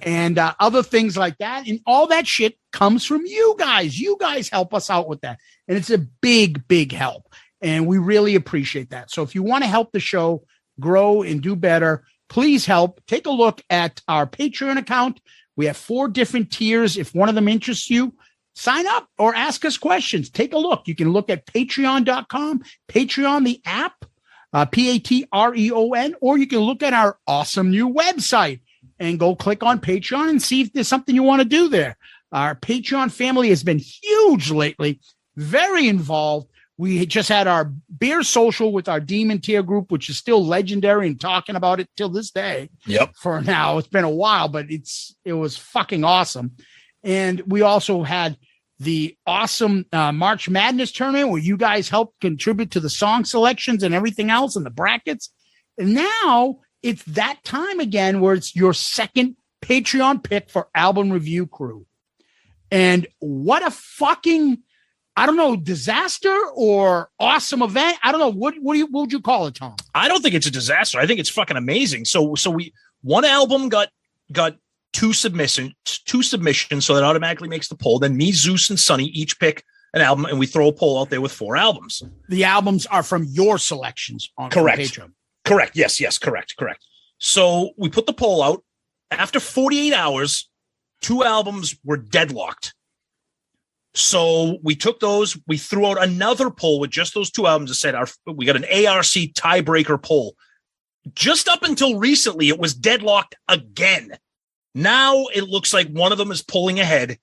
And other things like that. And all that shit comes from you guys. You guys help us out with that. And it's a big, big help. And we really appreciate that. So if you want to help the show grow and do better, please help. Take a look at our Patreon account. We have 4 different tiers. If one of them interests you, sign up or ask us questions. Take a look. You can look at patreon.com, Patreon, the app, Patreon, or you can look at our awesome new website and go click on Patreon and see if there's something you want to do there. Our Patreon family has been huge lately, very involved. We just had our beer social with our Demon Tier group, which is still legendary and talking about it till this day. Yep. For now, it's been a while, but it was fucking awesome. And we also had the awesome March Madness tournament where you guys helped contribute to the song selections and everything else and the brackets. And now it's that time again where it's your second Patreon pick for Album Review Crew. And what a fucking, I don't know, disaster or awesome event. I don't know. What would you call it, Tom? I don't think it's a disaster. I think it's fucking amazing. So one album got 2 submissions, so that automatically makes the poll. Then me, Zeus, and Sonny each pick an album, and we throw a poll out there with 4 albums. The albums are from your selections on Patreon. Correct. Yes, correct. So we put the poll out. After 48 hours, 2 albums were deadlocked. So we took those. We threw out another poll with just those 2 albums and said we got an ARC tiebreaker poll. Just up until recently, it was deadlocked again. Now it looks like one of them is pulling ahead,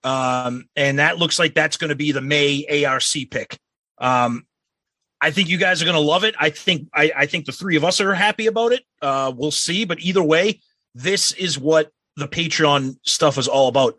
and that looks like that's going to be the May ARC pick. I think you guys are going to love it. I think the 3 of us are happy about it. We'll see, but either way, this is what the Patreon stuff is all about.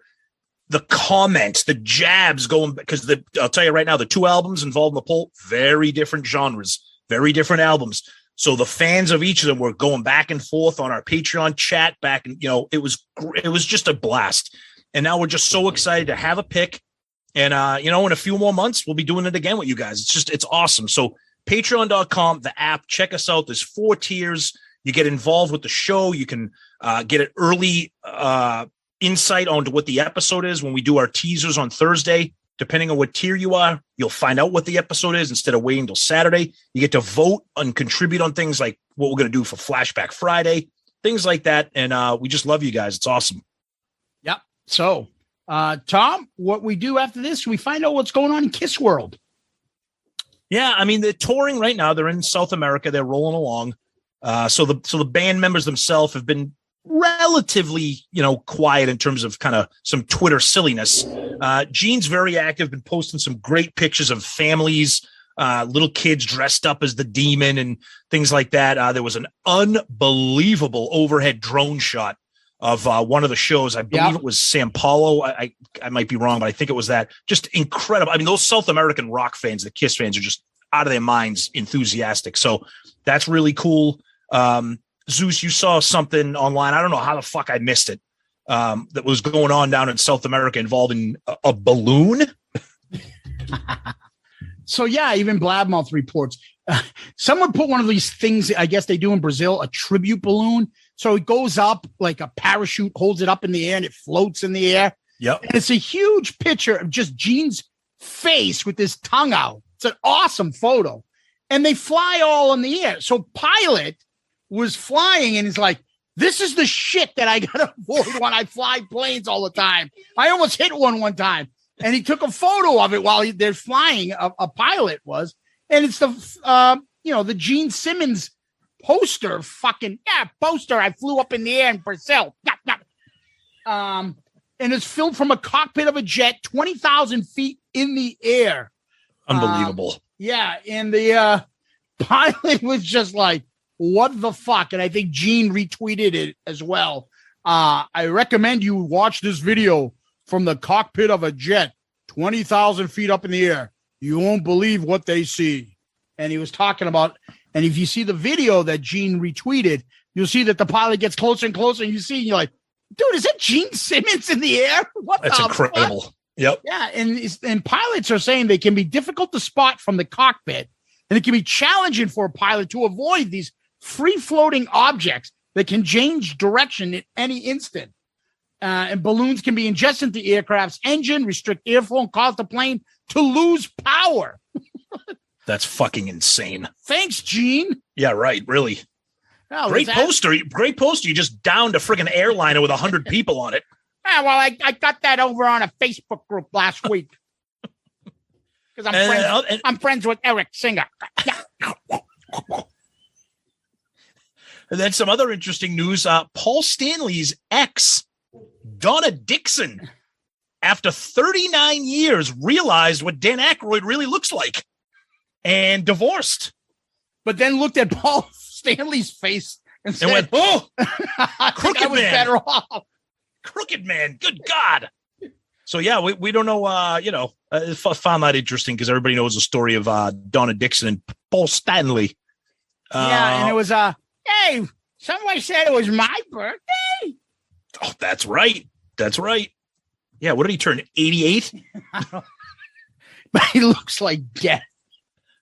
The comments, the jabs going, because I'll tell you right now, the 2 albums involved in the poll, very different genres, very different albums. So the fans of each of them were going back and forth on our Patreon chat back. And, it was just a blast. And now we're just so excited to have a pick. And, in a few more months, we'll be doing it again with you guys. It's awesome. So patreon.com, the app, check us out. There's 4 tiers. You get involved with the show. You can get an early insight onto what the episode is when we do our teasers on Thursday. Depending on what tier you are, you'll find out what the episode is instead of waiting until Saturday. You get to vote and contribute on things like what we're going to do for Flashback Friday, things like that. And we just love you guys. It's awesome. Yep. So, Tom, what we do after this, we find out what's going on in Kiss World. Yeah, I mean, they're touring right now. They're in South America. They're rolling along. So the band members themselves have been relatively, quiet in terms of kind of some Twitter silliness. Gene's very active, been posting some great pictures of families, little kids dressed up as the demon and things like that. There was an unbelievable overhead drone shot of one of the shows. I believe it was Sao Paulo. I might be wrong, but I think it was that. Just incredible. I mean, those South American rock fans, the Kiss fans, are just out of their minds enthusiastic. So that's really cool. Zeus, you saw something online. I don't know how the fuck I missed it. That was going on down in South America involving a balloon. So yeah, even Blabmouth reports. Someone put one of these things, I guess they do in Brazil, a tribute balloon. So it goes up like a parachute, holds it up in the air, and it floats in the air. Yep. And it's a huge picture of just Gene's face with his tongue out. It's an awesome photo. And they fly all in the air. So Pilot was flying and he's like, this is the shit that I got to avoid when I fly planes all the time. I almost hit one time. And he took a photo of it while they're flying. A pilot was. And it's the Gene Simmons poster. Poster. I flew up in the air in Brazil. And it's filmed from a cockpit of a jet, 20,000 feet in the air. Unbelievable. And the pilot was just like, what the fuck? And I think Gene retweeted it as well. I recommend you watch this video from the cockpit of a jet, 20,000 feet up in the air. You won't believe what they see. And he was talking about, and if you see the video that Gene retweeted, you'll see that the pilot gets closer and closer, and you're like, dude, is that Gene Simmons in the air? That's incredible. Fuck? Yep. Yeah, and pilots are saying they can be difficult to spot from the cockpit, and it can be challenging for a pilot to avoid these free-floating objects that can change direction at any instant. And balloons can be ingested into the aircraft's engine, restrict airflow, and cause the plane to lose power. That's fucking insane. Thanks, Gene. Yeah, right. Really. Oh, great poster. Great poster. You just downed a friggin' airliner with 100 people on it. Yeah, well, I got that over on a Facebook group last week. Because I'm friends with Eric Singer. And then some other interesting news. Paul Stanley's ex, Donna Dixon, after 39 years, realized what Dan Aykroyd really looks like and divorced. But then looked at Paul Stanley's face and said, went, oh, crooked man. Better off. Crooked man. Good God. So, yeah, we don't know, found that interesting because everybody knows the story of Donna Dixon and Paul Stanley. And it was, hey, somebody said it was my birthday. Oh, that's right. That's right. Yeah, what did he turn, 88? But he looks like death.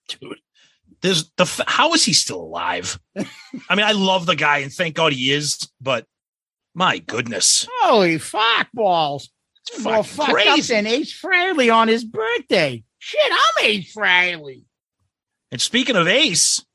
Dude, how is he still alive? I mean, I love the guy, and thank God he is, but my goodness. Holy fuck balls. It's fucking crazy. And Ace Frehley on his birthday. Shit, I'm Ace Frehley. And speaking of Ace,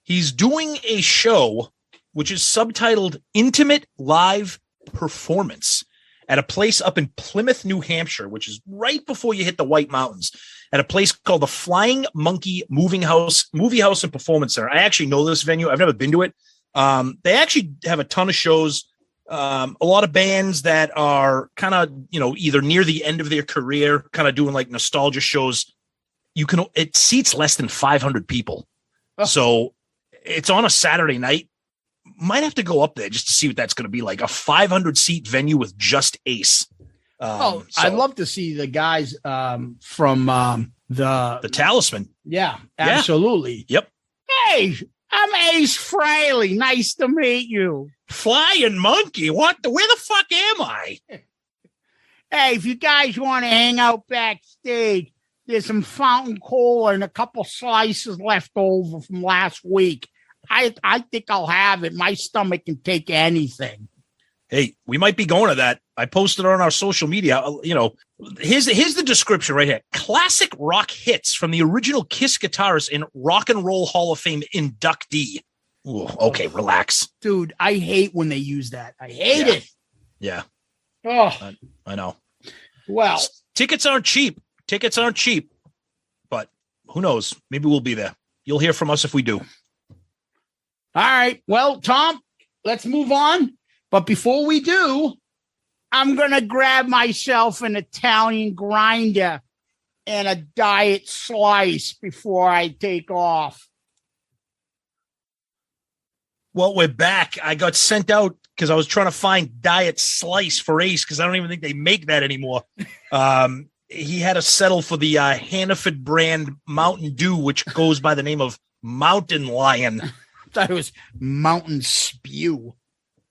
he's doing a show which is subtitled Intimate Live Performance at a place up in Plymouth, New Hampshire, which is right before you hit the White Mountains, at a place called the Flying Monkey Movie House and Performance Center. I actually know this venue. I've never been to it. They actually have a ton of shows. A lot of bands that are kind of, either near the end of their career, kind of doing like nostalgia shows. It seats less than 500 people. Oh. So it's on a Saturday night. Might have to go up there just to see what that's going to be like. A 500 seat venue with just Ace. I'd love to see the guys from the Talisman. Yeah, absolutely. Yep. Hey, I'm Ace Frehley. Nice to meet you. Flying monkey. Where the fuck am I? Hey, if you guys want to hang out backstage, there's some fountain cola and a couple slices left over from last week. I think I'll have it. My stomach can take anything. Hey, we might be going to that. I posted on our social media. Here's the description right here. Classic rock hits from the original Kiss guitarist and Rock and Roll Hall of Fame inductee. Ooh, okay, relax. Dude, I hate when they use that. I hate it. Yeah. Oh, I know. Well, tickets aren't cheap. But who knows? Maybe we'll be there. You'll hear from us if we do. All right. Well, Tom, let's move on. But before we do, I'm going to grab myself an Italian grinder and a diet slice before I take off. Well, we're back. I got sent out because I was trying to find diet slice for Ace because I don't even think they make that anymore. He had to settle for the Hannaford brand Mountain Dew, which goes by the name of Mountain Lion. I thought it was Mountain Spew.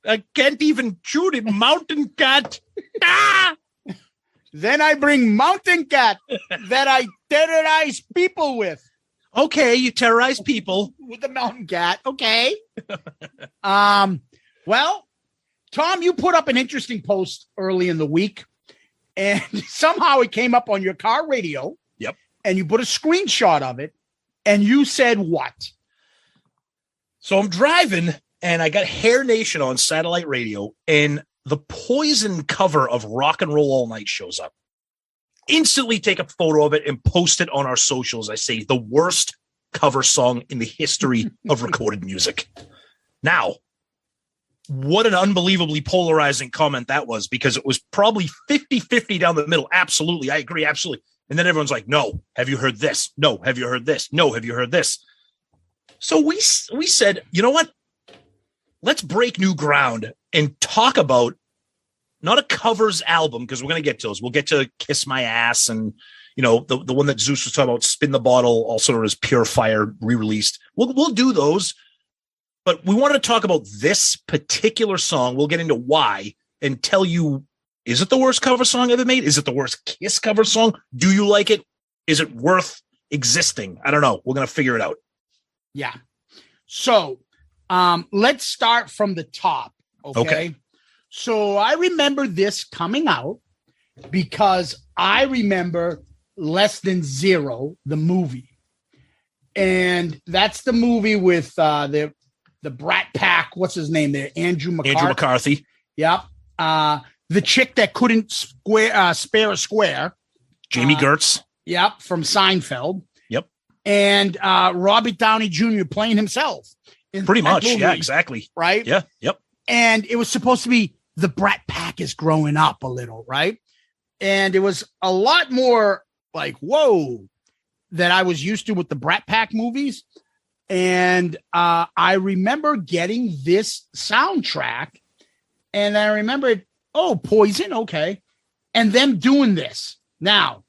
I can't even shoot it. Mountain Cat. Ah! Then I bring Mountain Cat that I terrorize people with. Okay, you terrorize people. With the Mountain Cat. Okay. Well, Tom, you put up an interesting post early in the week, and somehow it came up on your car radio. Yep. And you put a screenshot of it, and you said what? So I'm driving, and I got Hair Nation on satellite radio, and the Poison cover of Rock and Roll All Nite shows up. Instantly take a photo of it and post it on our socials. I say the worst cover song in the history of recorded music. Now, what an unbelievably polarizing comment that was, because it was probably 50-50 down the middle. Absolutely. I agree. Absolutely. And then everyone's like, no, have you heard this? No, have you heard this? No, have you heard this? So we said, you know what? Let's break new ground and talk about not a covers album, because we're going to get to those. We'll get to Kiss My Ass and, the one that Zeus was talking about, Spin the Bottle, also known as Pure Fire, re-released. We'll do those. But we wanted to talk about this particular song. We'll get into why and tell you, is it the worst cover song ever made? Is it the worst Kiss cover song? Do you like it? Is it worth existing? I don't know. We're going to figure it out. Yeah. So let's start from the top. Okay. So I remember this coming out because I remember Less Than Zero, the movie. And that's the movie with the Brat Pack. What's his name there? Andrew McCarthy. Yep. The chick that couldn't spare a square. Jamie Gertz. Yep. From Seinfeld. Yep. And Robert Downey Jr. playing himself. Pretty much. Movie, yeah, exactly. Right? Yeah. Yep. And it was supposed to be the Brat Pack is growing up a little, right? And it was a lot more like, whoa, that I was used to with the Brat Pack movies. And I remember getting this soundtrack, and I remembered, oh, Poison, okay. And them doing this. Now,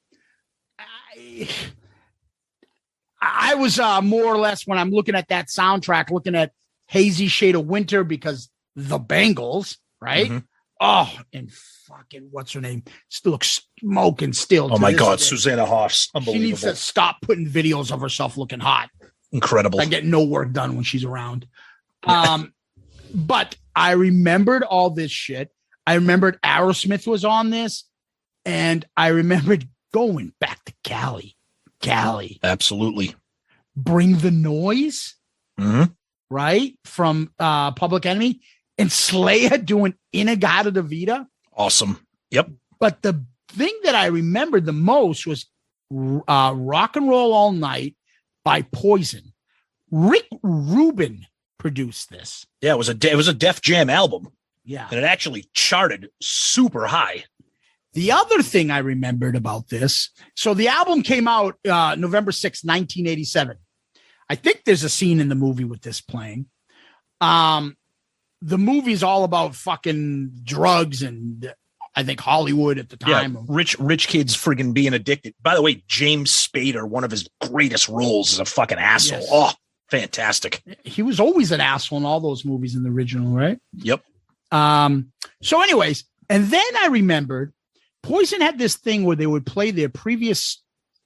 I was more or less, when I'm looking at that soundtrack, looking at Hazy Shade of Winter, because the Bangles, right? Mm-hmm. Oh, and fucking what's her name? Still looks smoking still. Oh my God, Susanna Hoffs. Unbelievable. She needs to stop putting videos of herself looking hot. Incredible. I get no work done when she's around. But I remembered all this shit. I remembered Aerosmith was on this, and I remembered going back to Cali. Absolutely. Bring the Noise. Mm-hmm. Right? From Public Enemy, and Slayer doing Inagata de Vida. Awesome. Yep. But the thing that I remembered the most was Rock and Roll All Nite by Poison. Rick Rubin produced this. Yeah, it was a Def Jam album. Yeah. And it actually charted super high. The other thing I remembered about this, so the album came out November 6, 1987. I think there's a scene in the movie with this playing. The movie's all about fucking drugs and I think Hollywood at the time. Yeah, rich kids friggin' being addicted. By the way, James Spader, one of his greatest roles, is a fucking asshole. Yes. Oh, fantastic. He was always an asshole in all those movies in the original, right? Yep. So anyways, and then I remembered Poison had this thing where they would play their previous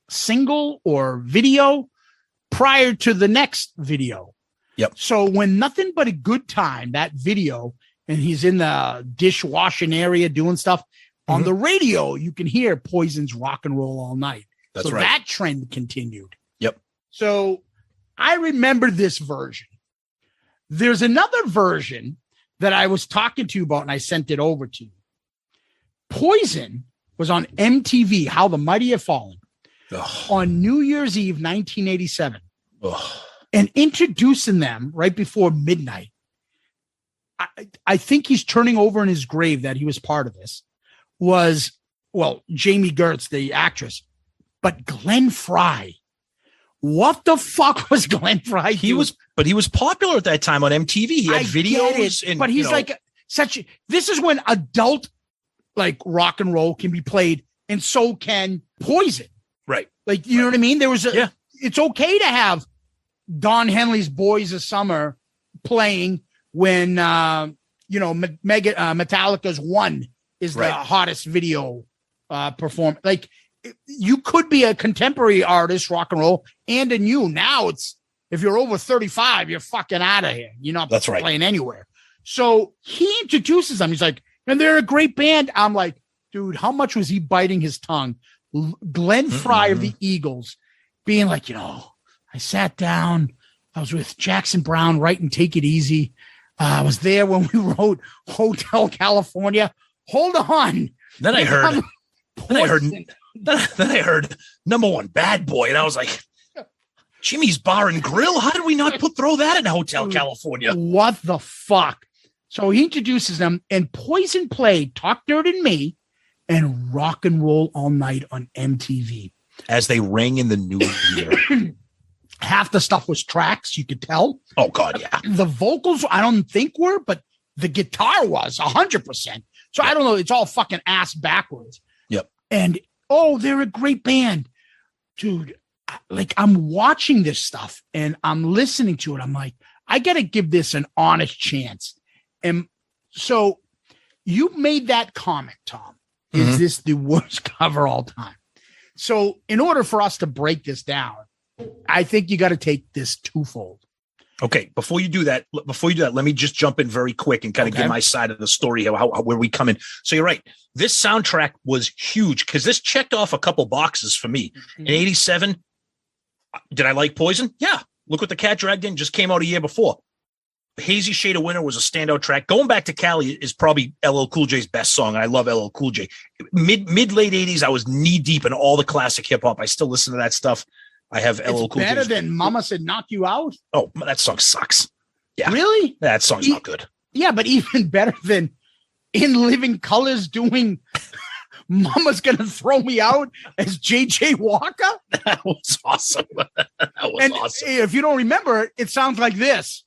single or video prior to the next video. Yep. So when Nothing But a Good Time, that video, and he's in the dishwashing area doing stuff on the radio, you can hear Poison's Rock and Roll All Night. That's right. That trend continued. Yep. So I remember this version. There's another version that I was talking to you about, and I sent it over to you. Poison was on MTV, How the Mighty Have Fallen, on New Year's Eve, 1987. And introducing them right before midnight. I think he's turning over in his grave that he was part of this. Was, well, Jamie Gertz, the actress, but Glenn Frey. What the fuck was Glenn Frey? He was popular at that time on MTV. He had videos, but he's like such. This is when adult like rock and roll can be played, and so can Poison. Right. Like, you know what I mean? There was it's okay to have Don Henley's Boys of Summer playing when Metallica's One is the hottest video performance. Like, you could be a contemporary artist, rock and roll, and a new. Now it's, if you're over 35, you're fucking out of here. You're not playing anywhere. So he introduces them. He's like, and they're a great band. I'm like, dude, how much was he biting his tongue? Glenn Frey of the Eagles being like, I sat down. I was with Jackson Brown writing Take It Easy. I was there when we wrote Hotel California. Hold on. Then I heard number one, Bad Boy. And I was like, Jimmy's Bar and Grill? How did we not throw that in Hotel California? What the fuck? So he introduces them, and Poison played Talk Dirt and Me and Rock and Roll All Night on MTV. As they rang in the new year. Half the stuff was tracks, you could tell. Oh, God, yeah. The vocals, I don't think were, but the guitar was 100%. So I don't know. It's all fucking ass backwards. Yep. And, they're a great band. Dude, like, I'm watching this stuff and I'm listening to it. I'm like, I got to give this an honest chance. And so you made that comment, Tom. Is this the worst cover all time? So in order for us to break this down, I think you got to take this twofold. Okay. Before you do that, let me just jump in very quick and kind of give my side of the story here, where we come in. So you're right. This soundtrack was huge because this checked off a couple boxes for me. In 87, did I like Poison? Yeah. Look what the Cat Dragged In just came out a year before. Hazy Shade of Winter was a standout track. Going Back to Cali is probably LL Cool J's best song. And I love LL Cool J. Mid late 80s, I was knee deep in all the classic hip hop. I still listen to that stuff. I have LL Cool J. Better than Mama Said Knock You Out? Oh, that song sucks. Yeah. Really? That song's not good. Yeah, but even better than In Living Colors doing Mama's Gonna Throw Me Out as JJ Walker? That was awesome. Awesome. If you don't remember, it sounds like this.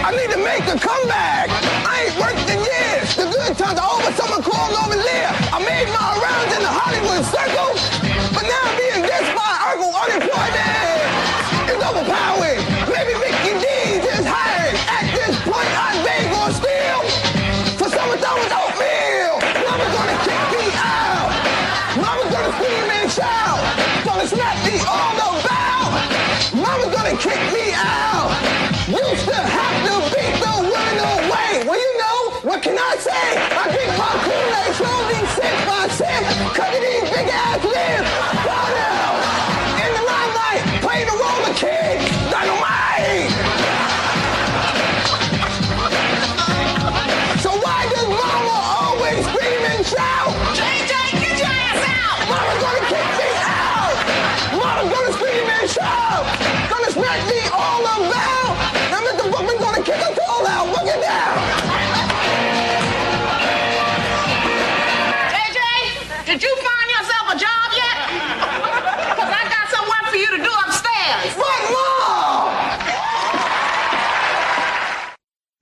I need to make a comeback. I ain't worked in years. The good times are over, so I'm crawling over there. I made my rounds in the Hollywood circle, but now I'm being dissed by unemployment. It's overpowering. Maybe Mickey D's is hired. At this point, I beg on steel for someone throwing oatmeal. Mama's gonna kick me out. Mama's gonna scream and shout. Gonna slap me all about. Mama's gonna kick me out. Used to have to beat the women away. Well, what can I say? I drink my Kool-Aid slowly, sip by sip, cutting these big ass lips. Oh no! In the limelight, play the role of King Dynamite. So why does Mama always scream and shout? JJ, get your ass out! Mama's gonna kick me out. Mama's gonna scream and shout. Gonna smack me all about. Now Mr. Bookman's gonna kick us all out. Look it down. Did you find yourself a job yet? Because I got some work for you to do upstairs. But Mom!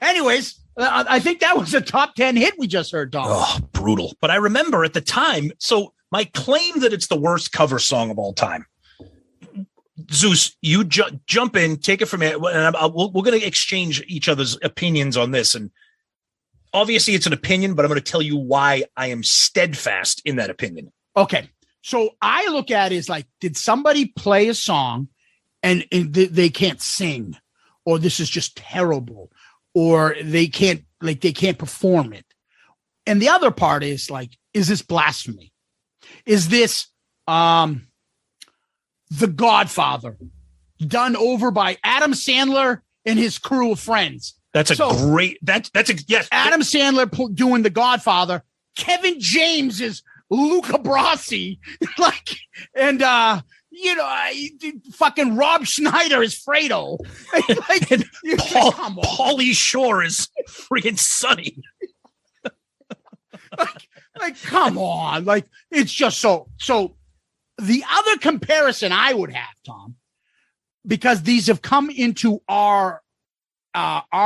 Anyways, I think that was a top 10 hit we just heard, Tom. Oh, brutal. But I remember at the time, so my claim that it's the worst cover song of all time. Zeus, you jump in, take it from here, and we're going to exchange each other's opinions on this. And obviously it's an opinion, but I'm going to tell you why I am steadfast in that opinion. Okay. So I look at it as like, did somebody play a song and they can't sing, or this is just terrible, or they can't perform it? And the other part is like, is this blasphemy? Is this The Godfather done over by Adam Sandler and his crew of friends? That's a great, yes. Adam Sandler doing The Godfather. Kevin James is Luca Brasi, like, and fucking Rob Schneider is Fredo. Like, Pauly Shore is freaking Sonny. like, come on. Like, it's just so. The other comparison I would have, Tom, because these have come into our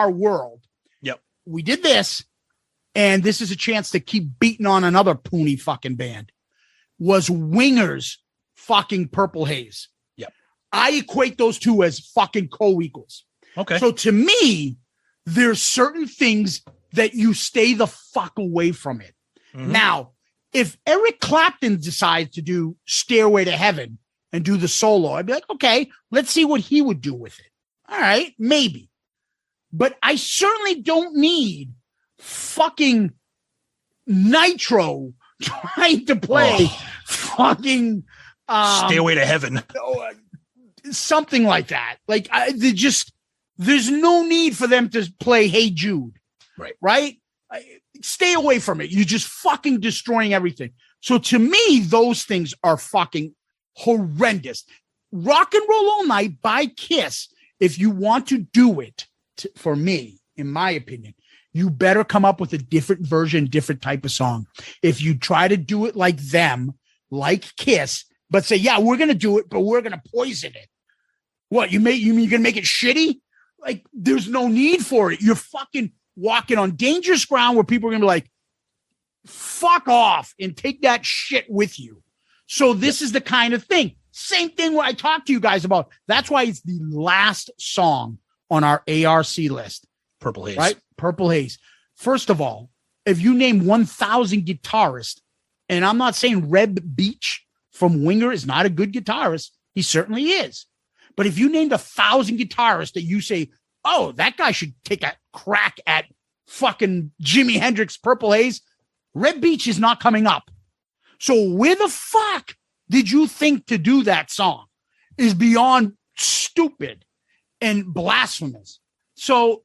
world. Yep. We did this, and this is a chance to keep beating on another puny fucking band, was Winger's fucking Purple Haze. Yep. I equate those two as fucking co-equals. Okay. So to me, there's certain things that you stay the fuck away from it. Mm-hmm. Now, if Eric Clapton decides to do Stairway to Heaven and do the solo, I'd be like, okay, let's see what he would do with it. All right, maybe. But I certainly don't need fucking Nitro trying to play fucking Stairway to Heaven. Something like that. Like, there's no need for them to play Hey Jude. Right? Stay away from it. You're just fucking destroying everything. So to me, those things are fucking horrendous. Rock and Roll All Night by Kiss, if you want to do it, for me, in my opinion, you better come up with a different version, different type of song. If you try to do it like them, like Kiss, but say, yeah, we're going to do it, but we're going to poison it. What, you mean you're going to make it shitty? Like, there's no need for it. You're fucking walking on dangerous ground where people are going to be like, fuck off and take that shit with you. So this is the kind of thing. Same thing what I talked to you guys about. That's why it's the last song on our ARC list. Purple Haze. Right? Purple Haze. First of all, if you name 1,000 guitarists, and I'm not saying Reb Beach from Winger is not a good guitarist. He certainly is. But if you named 1,000 guitarists that you say, oh, that guy should take a crack at fucking Jimi Hendrix Purple Haze, Reb Beach is not coming up. So where the fuck did you think to do that song is beyond stupid and blasphemous. So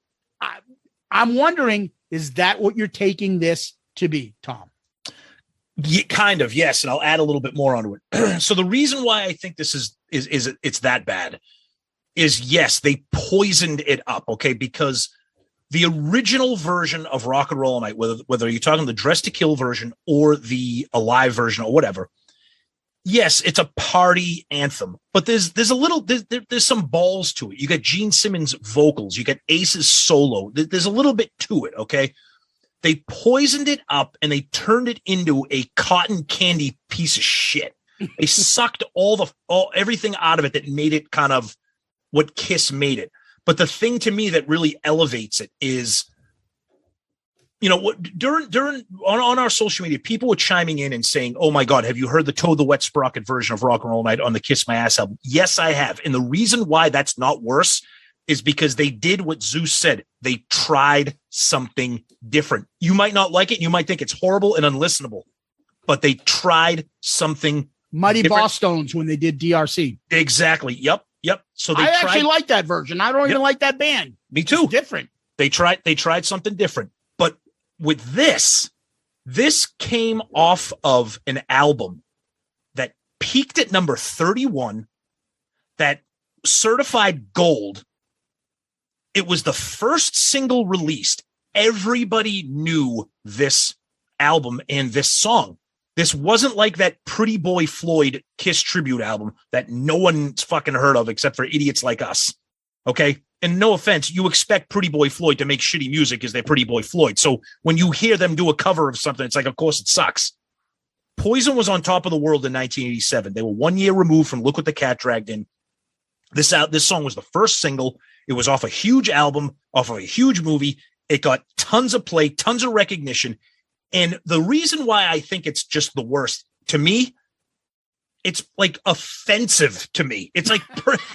I'm wondering, is that what you're taking this to be, Tom? Yeah, kind of, yes. And I'll add a little bit more onto it. So the reason why I think this is it's that bad is, yes, they poisoned it up, okay? Because the original version of Rock and Roll All Night, whether you're talking the Dress to Kill version or the Alive version or whatever, yes, it's a party anthem, but there's some balls to it. You got Gene Simmons' vocals, you got Ace's solo. There's a little bit to it, okay? They poisoned it up and they turned it into a cotton candy piece of shit. They sucked everything out of it that made it kind of what Kiss made it. But the thing to me that really elevates it is, during on our social media, people were chiming in and saying, oh my God, have you heard the Toad the Wet Sprocket version of Rock and Roll Night on the Kiss My Ass album? Yes, I have. And the reason why that's not worse is because they did what Zeus said. They tried something different. You might not like it. You might think it's horrible and unlistenable, but they tried something Mighty different. Boss Stones when they did DRC. Exactly. Yep. So I actually like that version. I don't even like that band. Me too. It's different. They tried something different. But with this came off of an album that peaked at number 31, that certified gold. It was the first single released. Everybody knew this album and this song. This wasn't like that Pretty Boy Floyd Kiss tribute album that no one's fucking heard of except for idiots like us. Okay? And no offense, you expect Pretty Boy Floyd to make shitty music because they're Pretty Boy Floyd. So when you hear them do a cover of something, it's like, of course it sucks. Poison was on top of the world in 1987. They were 1 year removed from Look What the Cat Dragged In. This song was the first single. It was off a huge album, off of a huge movie. It got tons of play, tons of recognition. And the reason why I think it's just the worst, to me, it's like offensive to me. It's like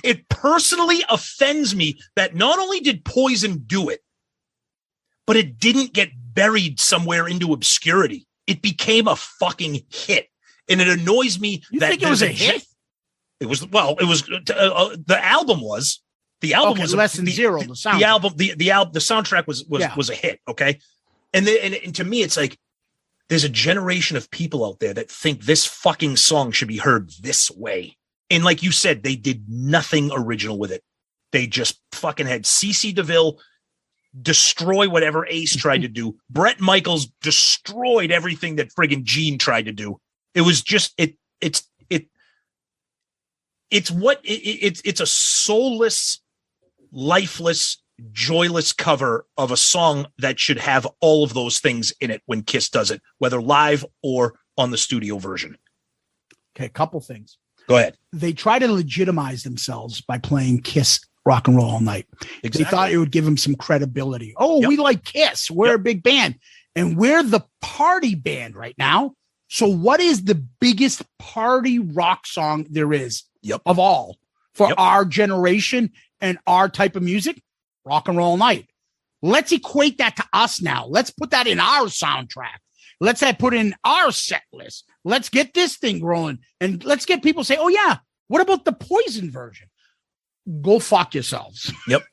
it personally offends me that not only did Poison do it, but it didn't get buried somewhere into obscurity. It became a fucking hit. And it annoys me that think it was a hit? It was, the album was. The album was less than zero. The soundtrack. The album, the soundtrack was a hit. Okay. And to me, it's like, there's a generation of people out there that think this fucking song should be heard this way. And like you said, they did nothing original with it. They just fucking had CeCe DeVille destroy whatever Ace tried to do. Bret Michaels destroyed everything that friggin' Gene tried to do. It was just, it's a soulless, lifeless, joyless cover of a song that should have all of those things in it when Kiss does it, whether live or on the studio version. Okay, a couple things. Go ahead. They try to legitimize themselves by playing Kiss Rock and Roll All Night. Exactly. They thought it would give them some credibility. Oh, Yep. we like Kiss. We're a big band. And we're the party band right now. So what is the biggest party rock song there is of all for our generation and our type of music? Rock and Roll All Night. Let's equate that to us now. Let's put that in our soundtrack. Let's put in our set list. Let's get this thing rolling. And let's get people say, oh, yeah, what about the Poison version? Go fuck yourselves. Yep.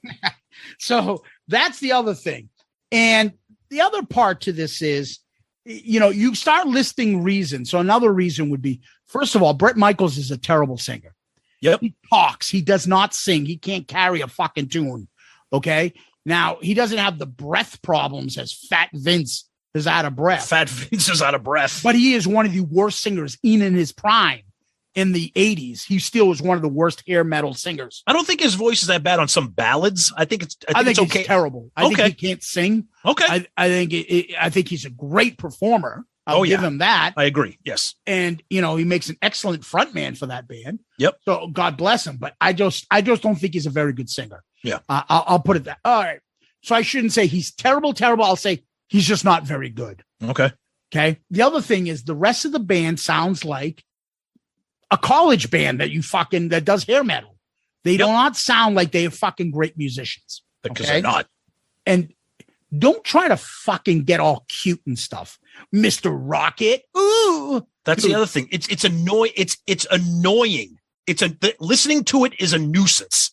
So that's the other thing. And the other part to this is, you start listing reasons. So another reason would be, first of all, Bret Michaels is a terrible singer. Yep. He talks. He does not sing. He can't carry a fucking tune. Okay. Now he doesn't have the breath problems as Fat Vince is out of breath. Fat Vince is out of breath. But he is one of the worst singers, even in his prime in the 80s. He still was one of the worst hair metal singers. I don't think his voice is that bad on some ballads. I think it's okay. It's terrible. I think he can't sing. Okay. I think he's a great performer. I'll give him that. I agree. Yes. And he makes an excellent frontman for that band. Yep. So God bless him. But I just don't think he's a very good singer. Yeah. I'll put it that. All right. So I shouldn't say he's terrible. I'll say he's just not very good. Okay. Okay. The other thing is the rest of the band sounds like a college band that does hair metal. They do not sound like they are fucking great musicians. Because they're not. And don't try to fucking get all cute and stuff. Mr. Rocket. Ooh. That's the other thing. It's annoying. It's annoying. Listening to it is a nuisance.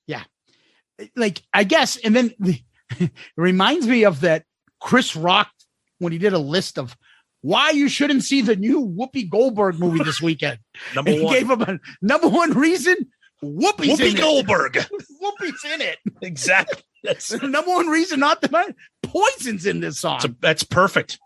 Yeah. Like, I guess, and then it reminds me of that Chris Rock when he did a list of why you shouldn't see the new Whoopi Goldberg movie this weekend. He gave him a number one reason. Whoopi Goldberg. Whoopi's in it. Exactly. That's the number one reason not to buy Poison's in this song. That's perfect.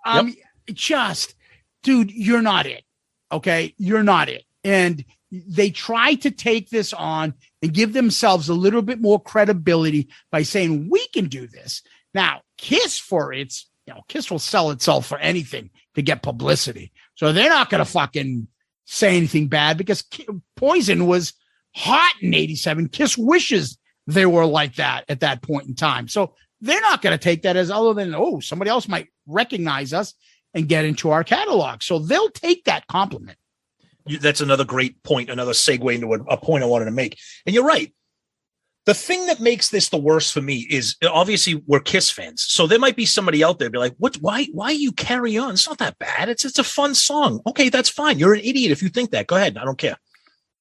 Dude, you're not it. Okay. You're not it. And they try to take this on and give themselves a little bit more credibility by saying, we can do this. Now, Kiss Kiss will sell itself for anything to get publicity. So they're not going to fucking say anything bad because Poison was hot in 87. Kiss wishes they were like that at that point in time. So they're not going to take that as other than, oh, somebody else might recognize us and get into our catalog. So they'll take that compliment. That's another great point, another segue into a point I wanted to make. And you're right. The thing that makes this the worst for me is obviously we're Kiss fans. So there might be somebody out there be like, why you carry on? It's not that bad. It's a fun song. Okay, that's fine. You're an idiot if you think that. Go ahead. I don't care.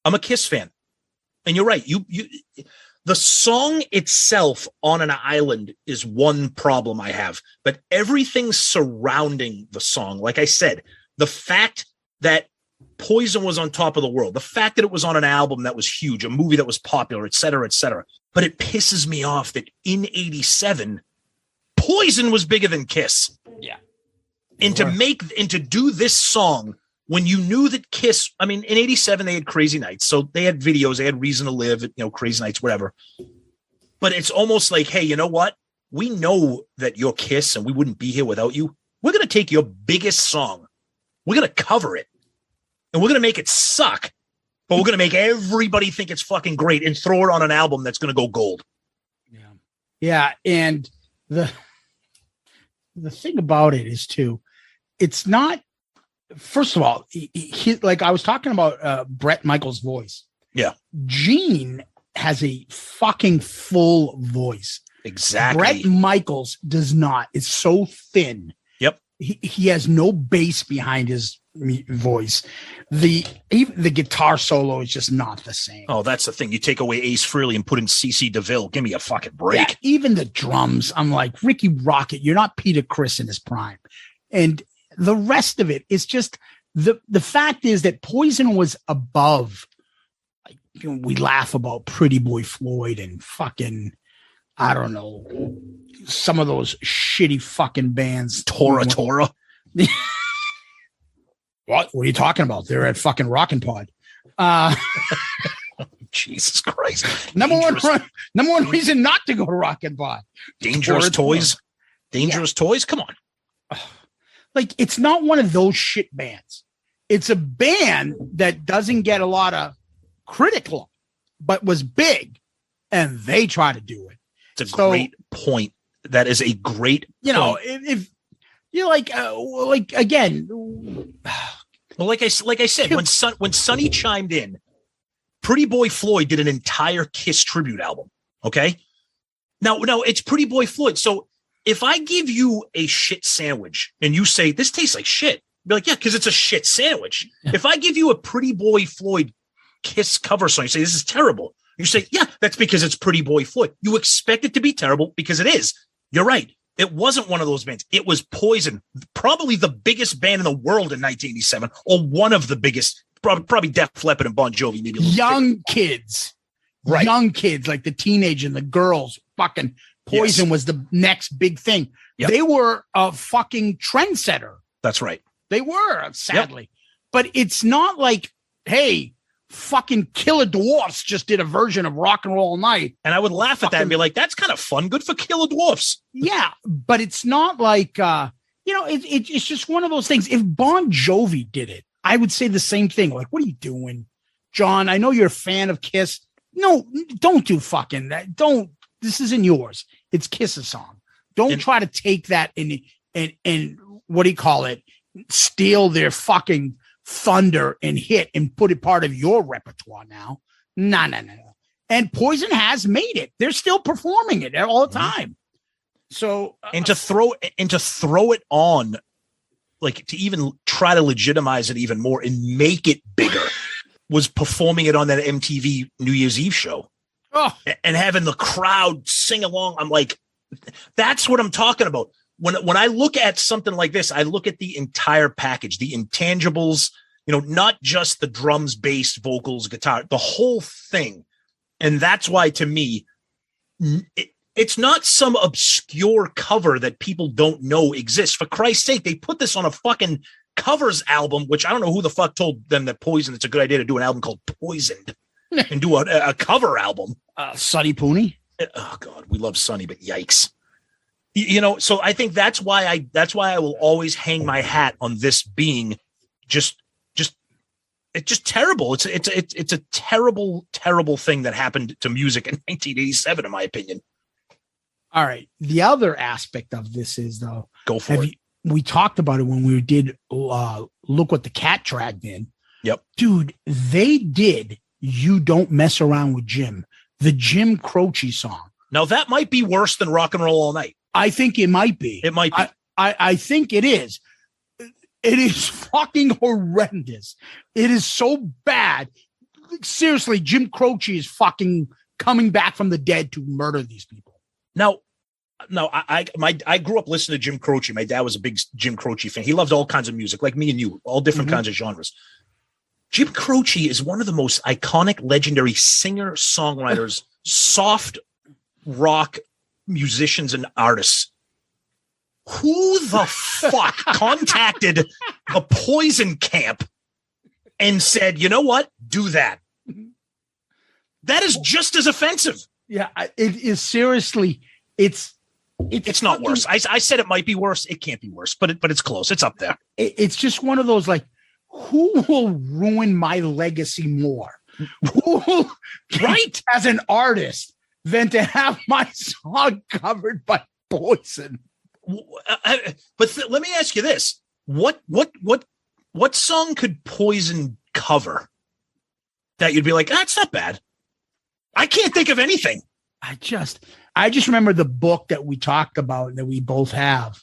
I'm a Kiss fan. And you're right. The song itself on an island is one problem I have, but everything surrounding the song, like I said, the fact that Poison was on top of the world, the fact that it was on an album that was huge, a movie that was popular, et cetera, et cetera. But it pisses me off that in 87, Poison was bigger than Kiss. Yeah. And to do this song when you knew that Kiss, I mean, in 87, they had Crazy Nights. So they had videos, they had Reason to Live, Crazy Nights, whatever. But it's almost like, hey, you know what? We know that you're Kiss and we wouldn't be here without you. We're going to take your biggest song. We're going to cover it. And we're going to make it suck. But we're going to make everybody think it's fucking great and throw it on an album that's going to go gold. Yeah. Yeah. And the thing about it is too, it's not. First of all, like I was talking about Bret Michaels' voice. Yeah, Gene has a fucking full voice. Exactly. Bret Michaels does not. It's so thin. Yep. He has no bass behind his voice. Even the guitar solo is just not the same. Oh, that's the thing. You take away Ace Frehley and put in CeCe DeVille. Give me a fucking break. Yeah, even the drums, I'm like, Ricky Rocket, you're not Peter Criss in his prime. And the rest of it is just the fact is that Poison was above. Like, we laugh about Pretty Boy Floyd and fucking, I don't know, some of those shitty fucking bands. Tora. What are you talking about? They're at fucking Rockin' Pod. Jesus Christ. Number one reason not to go to Rockin' Pod. Dangerous Toys. Dangerous Toys? Come on. Like, it's not one of those shit bands. It's a band that doesn't get a lot of critical, but was big, and they try to do it. It's a great point. That is a great point. If you're like again. Well, like I said, when Sonny chimed in, Pretty Boy Floyd did an entire Kiss tribute album. Okay. Now it's Pretty Boy Floyd. So if I give you a shit sandwich and you say, this tastes like shit, be like, yeah, because it's a shit sandwich. Yeah. If I give you a Pretty Boy Floyd Kiss cover song, you say, this is terrible. You say, yeah, that's because it's Pretty Boy Floyd. You expect it to be terrible because it is. You're right. It wasn't one of those bands. It was Poison, probably the biggest band in the world in 1987, or one of the biggest, probably Def Leppard and Bon Jovi. Maybe young kids, right? Young kids, like the teenage and the girls. Fucking Poison was the next big thing. Yep. They were a fucking trendsetter. That's right. They were, sadly. But it's not like, hey, fucking Killer Dwarfs just did a version of Rock and Roll All Nite. And I would laugh at that and be like, that's kind of fun. Good for Killer Dwarfs. Yeah, but it's not like, it's just one of those things. If Bon Jovi did it, I would say the same thing. Like, what are you doing, John? I know you're a fan of Kiss. No, don't do fucking that. Don't. This isn't yours. It's Kiss's song. Don't try to take that and what do you call it? Steal their fucking thunder and hit and put it part of your repertoire now. No. And Poison has made it. They're still performing it all the time. So and to throw it on, like to even try to legitimize it even more and make it bigger, was performing it on that MTV New Year's Eve show. Oh. And having the crowd sing along. I'm like, that's what I'm talking about. When I look at something like this, I look at the entire package, the intangibles, not just the drums, bass, vocals, guitar, the whole thing. And that's why, to me, it's not some obscure cover that people don't know exists. For Christ's sake, they put this on a fucking covers album, which I don't know who the fuck told them that Poison, it's a good idea to do an album called Poisoned and do a cover album. Sonny Pooney. Oh God, we love Sonny, but yikes. So I think that's why I will always hang my hat on this being it's just terrible. It's a terrible, terrible thing that happened to music in 1987, in my opinion. All right. The other aspect of this is, though, go for it. We talked about it when we did Look What the Cat Dragged In. Yep. Dude, they did You Don't Mess Around with Jim, the Jim Croce song. Now that might be worse than Rock and Roll All Night. I think it might be. It might be. I think it is. It is fucking horrendous. It is so bad. Seriously, Jim Croce is fucking coming back from the dead to murder these people. Now, I grew up listening to Jim Croce. My dad was a big Jim Croce fan. He loved all kinds of music, like me and you, all different kinds of genres. Jim Croce is one of the most iconic, legendary singer-songwriters, soft rock musicians and artists. Who the fuck contacted the Poison camp and said, you know what? Do that. That is just as offensive. Yeah, it is. Seriously, it's not worse. I said it might be worse. It can't be worse, but it's close. It's up there. It's just one of those, like, who will ruin my legacy more? Who, right, as an artist, than to have my song covered by Poison? let me ask you this: what song could Poison cover that you'd be like, that's not bad? I can't think of anything. I just remember the book that we talked about that we both have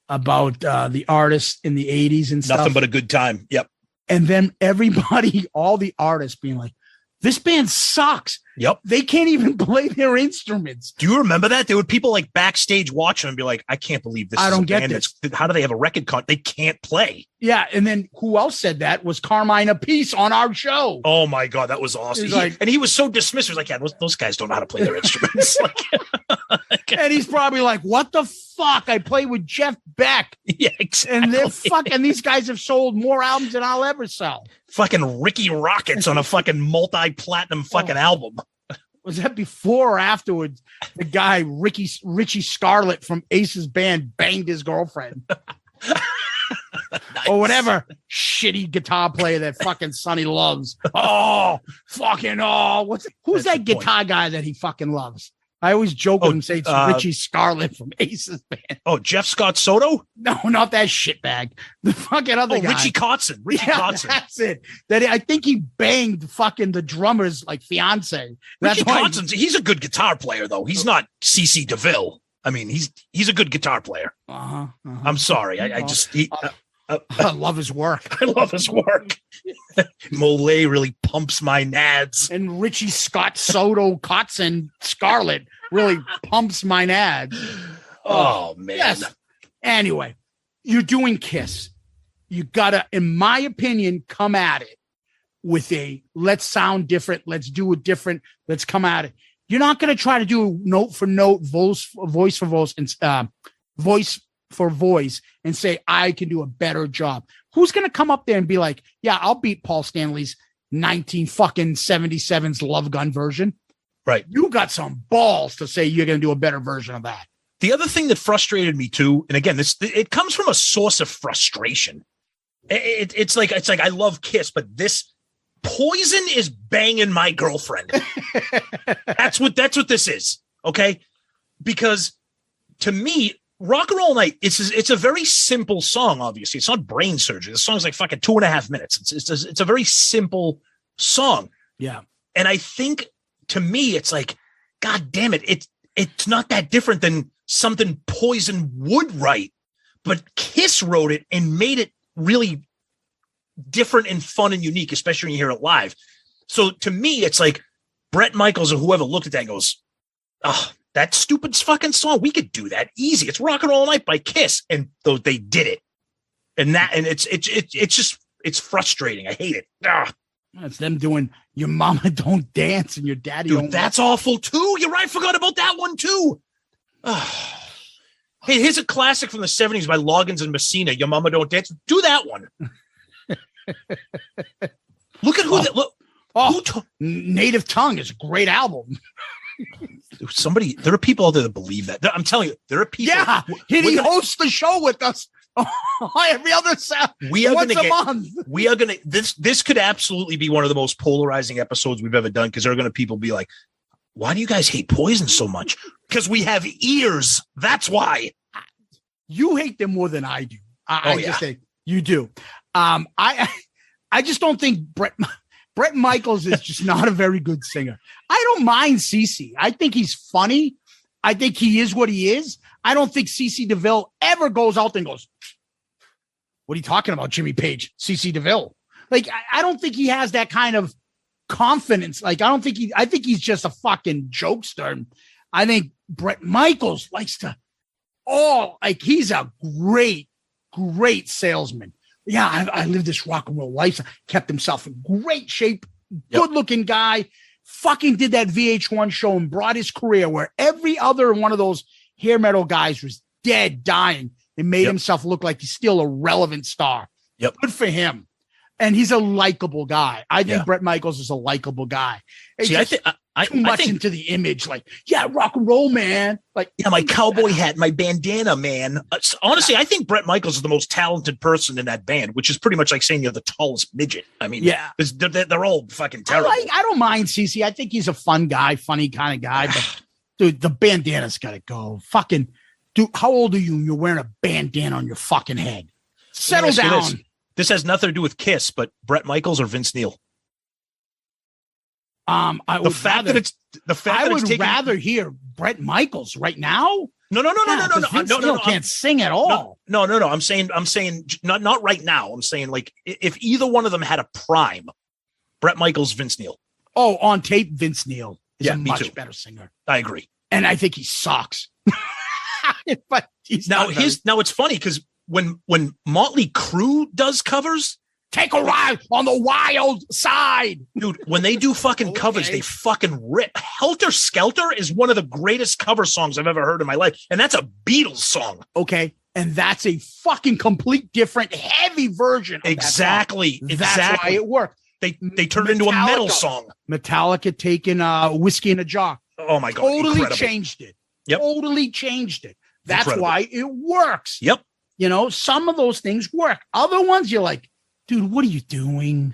about the artists in the 80s and stuff. Nothing but a good time. Yep. And then everybody, all the artists being like, this band sucks. Yep. They can't even play their instruments. Do you remember that? There were people like backstage watching and be like, I can't believe this. I don't get band this. How do they have a record con? They can't play. Yeah. And then who else said that was Carmine Appice on our show. Oh my God. That was awesome. And he was so dismissive. He was like, yeah, those guys don't know how to play their instruments. And he's probably like, what the fuck? I play with Jeff Beck. Yeah, exactly. And they're fucking, these guys have sold more albums than I'll ever sell. Fucking Ricky Rockets on a fucking multi-platinum fucking album. Was that before or afterwards? The guy, Richie Scarlett from Ace's band, banged his girlfriend. Nice. Or whatever shitty guitar player that fucking Sonny loves. Oh, fucking, who's that guitar guy that he fucking loves? I always joke with him, say it's Richie Scarlett from Ace's band. Oh, Jeff Scott Soto? No, not that shitbag. The fucking other guy. Richie Kotzen. Kotzen. That's it. I think he banged fucking the drummer's like fiance. Richie Kotzen, he's a good guitar player though. He's not CC DeVille. I mean, he's a good guitar player. I'm sorry. I love his work. I love his work. Mole really pumps my nads. And Richie Scott Soto Kotzen Scarlett really pumps my nads. Oh, man. Yes. Anyway, you're doing Kiss. You gotta, in my opinion, come at it with a let's sound different. Let's do it different. Let's come at it. You're not going to try to do note for note, voice for voice, and voice for voice and say, I can do a better job. Who's going to come up there and be like, yeah, I'll beat Paul Stanley's 1977's Love Gun version. Right. You got some balls to say you're going to do a better version of that. The other thing that frustrated me too, and again, it comes from a source of frustration. It's like I love Kiss, but this Poison is banging my girlfriend. That's what this is. Okay. Because to me, Rock and Roll Night, it's a very simple song. Obviously it's not brain surgery. The song's like fucking 2.5 minutes. It's a very simple song. Yeah. And I think to me, it's like, God damn it. It's not that different than something Poison would write, but Kiss wrote it and made it really different and fun and unique, especially when you hear it live. So to me, it's like Bret Michaels or whoever looked at that and goes, oh, that stupid fucking song. We could do that easy. It's Rock and Roll Night by Kiss. And though they did it. And it's frustrating. I hate it. Ugh. It's them doing Your Mama Don't Dance and Your Daddy Dude, Don't. That's awful too. You're right. I forgot about that one too. Hey, here's a classic from the 70s by Loggins and Messina. Your Mama Don't Dance. Do that one. Look at who Native Tongue is a great album. There are people out there that believe that. I'm telling you, there are people. Yeah, he hosts the show with us every other month. We are gonna. This could absolutely be one of the most polarizing episodes we've ever done, because there are gonna people be like, "Why do you guys hate Poison so much?" Because we have ears. That's why. You hate them more than I do. I just think you do. I just don't think Bret Michaels is just not a very good singer. I don't mind CeCe. I think he's funny. I think he is what he is. I don't think CeCe DeVille ever goes out and goes, what are you talking about, Jimmy Page? CeCe DeVille. Like, I don't think he has that kind of confidence. Like, I think he's just a fucking jokester. I think Bret Michaels likes to, he's a great, great salesman. Yeah, I lived this rock and roll life. Kept himself in great shape. Good looking guy. Fucking did that VH1 show and brought his career where every other one of those hair metal guys was dead, dying, and made himself look like he's still a relevant star. Yep. Good for him. And he's a likable guy. I think Bret Michaels is a likable guy. See, I think too much into the image, like, rock and roll, man. Like, my cowboy hat, my bandana, man. Honestly, I think Bret Michaels is the most talented person in that band, which is pretty much like saying you're the tallest midget. I mean, they're all fucking terrible. I don't mind CeCe. I think he's a fun guy, funny kind of guy. But dude, the bandana's got to go. Fucking Dude, how old are you? And you're wearing a bandana on your fucking head. Settle down. This has nothing to do with Kiss, but Bret Michaels or Vince Neil. I would rather hear Bret Michaels right now. No. Vince Neil can't sing at all. No. I'm saying not right now. I'm saying like if either one of them had a prime, Bret Michaels, Vince Neil. Oh, on tape, Vince Neil is a much too. better singer. I agree, and I think he sucks. But he's now it's funny because when Motley Crue does covers. Take a ride on the wild side. Dude, when they do fucking covers, they fucking rip. Helter Skelter is one of the greatest cover songs I've ever heard in my life. And that's a Beatles song. Okay. And that's a fucking complete different heavy version of exactly. That's why it worked. They turned it into a metal song. Metallica taking Whiskey in a Jar. Oh my God. Totally changed it. Yep. Totally changed it. That's why it works. Yep. You know, some of those things work. Other ones you're like, dude, what are you doing?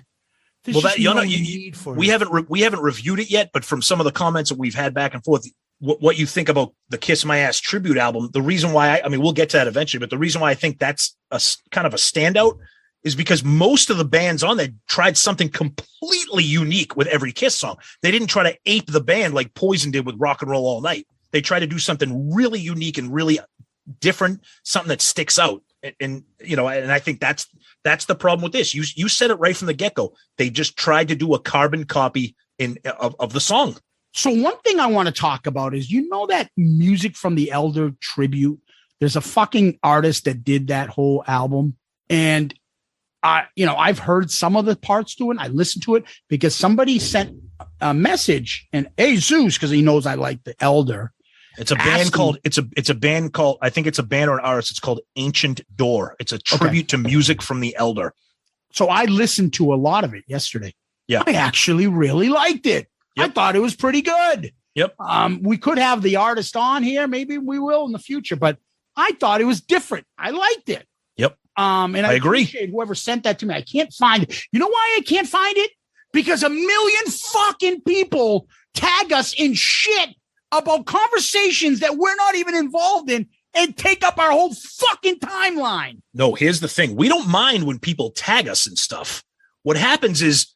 We haven't reviewed it yet, but from some of the comments that we've had back and forth, what you think about the Kiss My Ass tribute album, the reason why we'll get to that eventually, but the reason why I think that's a kind of a standout is because most of the bands on there tried something completely unique with every Kiss song. They didn't try to ape the band like Poison did with Rock and Roll All Night. They tried to do something really unique and really different, something that sticks out. And I think that's the problem with this. You said it right from the get-go. They just tried to do a carbon copy of the song. So one thing I want to talk about is, that Music from the Elder tribute, there's a fucking artist that did that whole album. And I've heard some of the parts to it. I listened to it because somebody sent a message and hey, Zeus, because he knows I like the Elder. It's a band called I think it's a band or an artist. It's called Ancient Door. It's a tribute to Music from the Elder. So I listened to a lot of it yesterday. Yeah. I actually really liked it. Yep. I thought it was pretty good. Yep. We could have the artist on here. Maybe we will in the future, but I thought it was different. I liked it. Yep. And I agree. Appreciate whoever sent that to me. I can't find it. You know why I can't find it? Because a million fucking people tag us in shit about conversations that we're not even involved in and take up our whole fucking timeline. No, here's the thing. We don't mind when people tag us and stuff. What happens is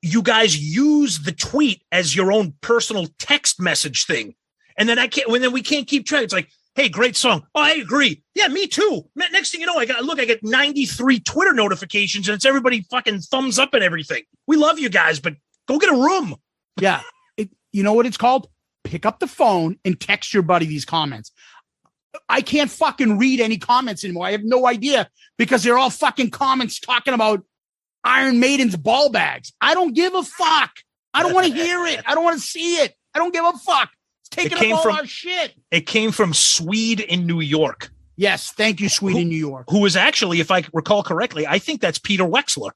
you guys use the tweet as your own personal text message thing. And then we can't keep track. It's like, hey, great song. Oh, I agree. Yeah, me too. Next thing you know, I get 93 Twitter notifications and it's everybody fucking thumbs up and everything. We love you guys, but go get a room. Yeah. You know what it's called? Pick up the phone and text your buddy these comments. I can't fucking read any comments anymore. I have no idea because they're all fucking comments talking about Iron Maiden's ball bags. I don't give a fuck. I don't want to hear it. I don't want to see it. I don't give a fuck. It's taking up all our shit. It came from Swede in New York. Yes. Thank you, Swede in New York. Who is actually, if I recall correctly, I think that's Peter Wexler.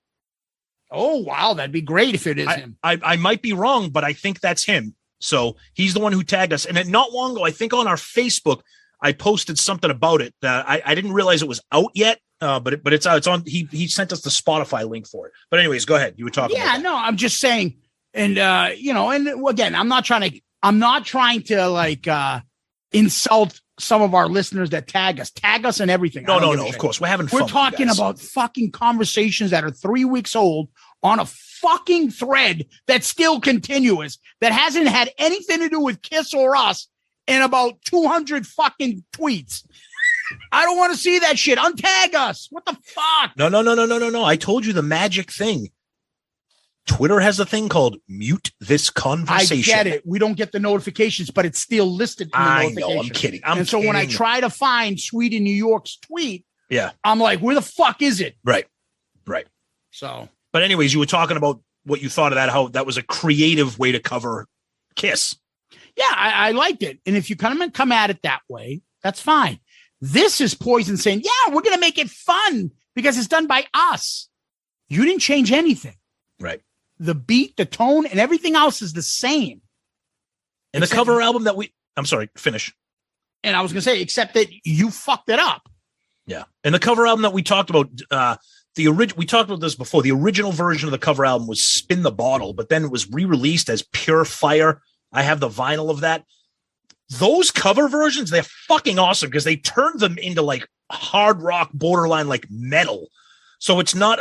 Oh, wow. That'd be great if it is him. I might be wrong, but I think that's him. So he's the one who tagged us. And not long ago, I think on our Facebook, I posted something about it that I didn't realize it was out yet. But it's out. It's on. He sent us the Spotify link for it. But anyways, go ahead. You were talking. Yeah, no, I'm just saying. And and again, I'm not trying to like insult some of our listeners that tag us and everything. No. Of course, we're having fun. We're talking about fucking conversations that are 3 weeks old on a fucking thread that's still continuous, that hasn't had anything to do with Kiss or us, in about 200 fucking tweets. I don't want to see that shit. Untag us. What the fuck? No. I told you the magic thing. Twitter has a thing called mute this conversation. I get it. We don't get the notifications, but it's still listed in the notification. I know. I'm kidding. So when I try to find Sweet in New York's tweet, yeah, I'm like, where the fuck is it? Right. So, but anyways, you were talking about what you thought of that, how that was a creative way to cover Kiss. Yeah, I liked it. And if you come at it that way, that's fine. This is Poison saying, yeah, we're going to make it fun because it's done by us. You didn't change anything. Right. The beat, the tone, and everything else is the same. And the cover album that I'm sorry, finish. And I was going to say, except that you fucked it up. Yeah. And the cover album that we talked about, we talked about this before. The original version of the cover album was Spin the Bottle, but then it was re-released as Pure Fire. I have the vinyl of that. those cover versions, they're fucking awesome because they turned them into like hard rock, borderline like metal. So it's not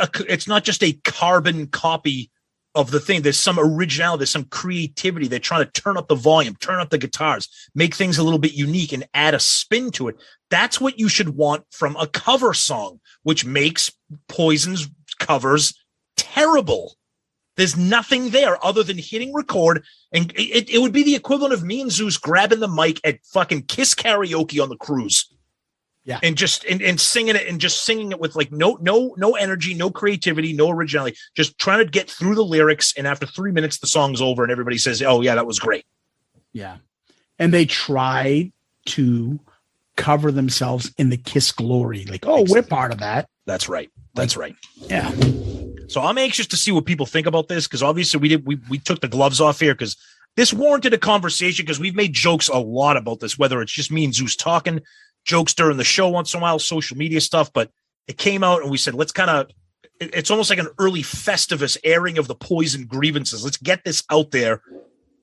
just a carbon copy of the thing. There's some originality, there's some creativity. They're trying to turn up the volume, turn up the guitars, make things a little bit unique and add a spin to it. That's what you should want from a cover song, which makes Poison's covers terrible. There's nothing there other than hitting record, and it would be the equivalent of me and Zeus grabbing the mic at fucking Kiss karaoke on the cruise. Yeah. And just and singing it and just singing it with like no energy, no creativity, no originality, just trying to get through the lyrics. And after 3 minutes, the song's over and everybody says, "Oh yeah, that was great." Yeah. And they try to cover themselves in the Kiss glory. Like, oh, exactly. We're part of that. That's right. That's right. Yeah. So I'm anxious to see what people think about this, because obviously we took the gloves off here because this warranted a conversation, because we've made jokes a lot about this, whether it's just me and Zeus talking, jokes during the show once in a while, social media stuff, but it came out and we said, let's kind of, it's almost like an early Festivus airing of the Poison grievances. Let's get this out there,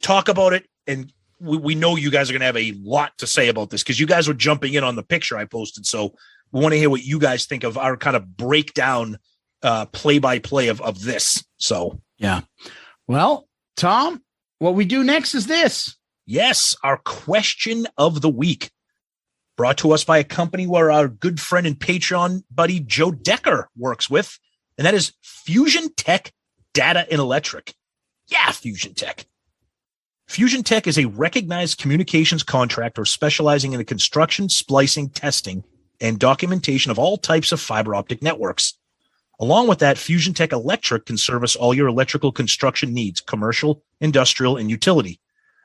talk about it. And we know you guys are going to have a lot to say about this because you guys were jumping in on the picture I posted. So we want to hear what you guys think of our kind of breakdown, play-by-play of this. So, yeah. Well, Tom, what we do next is this. Yes, our question of the week, brought to us by a company where our good friend and Patreon buddy Joe Decker works with, and that is Fusion Tech Data and Electric. Yeah, Fusion Tech. Fusion Tech is a recognized communications contractor specializing in the construction, splicing, testing, and documentation of all types of fiber optic networks. Along with that, Fusion Tech Electric can service all your electrical construction needs, commercial, industrial, and utility,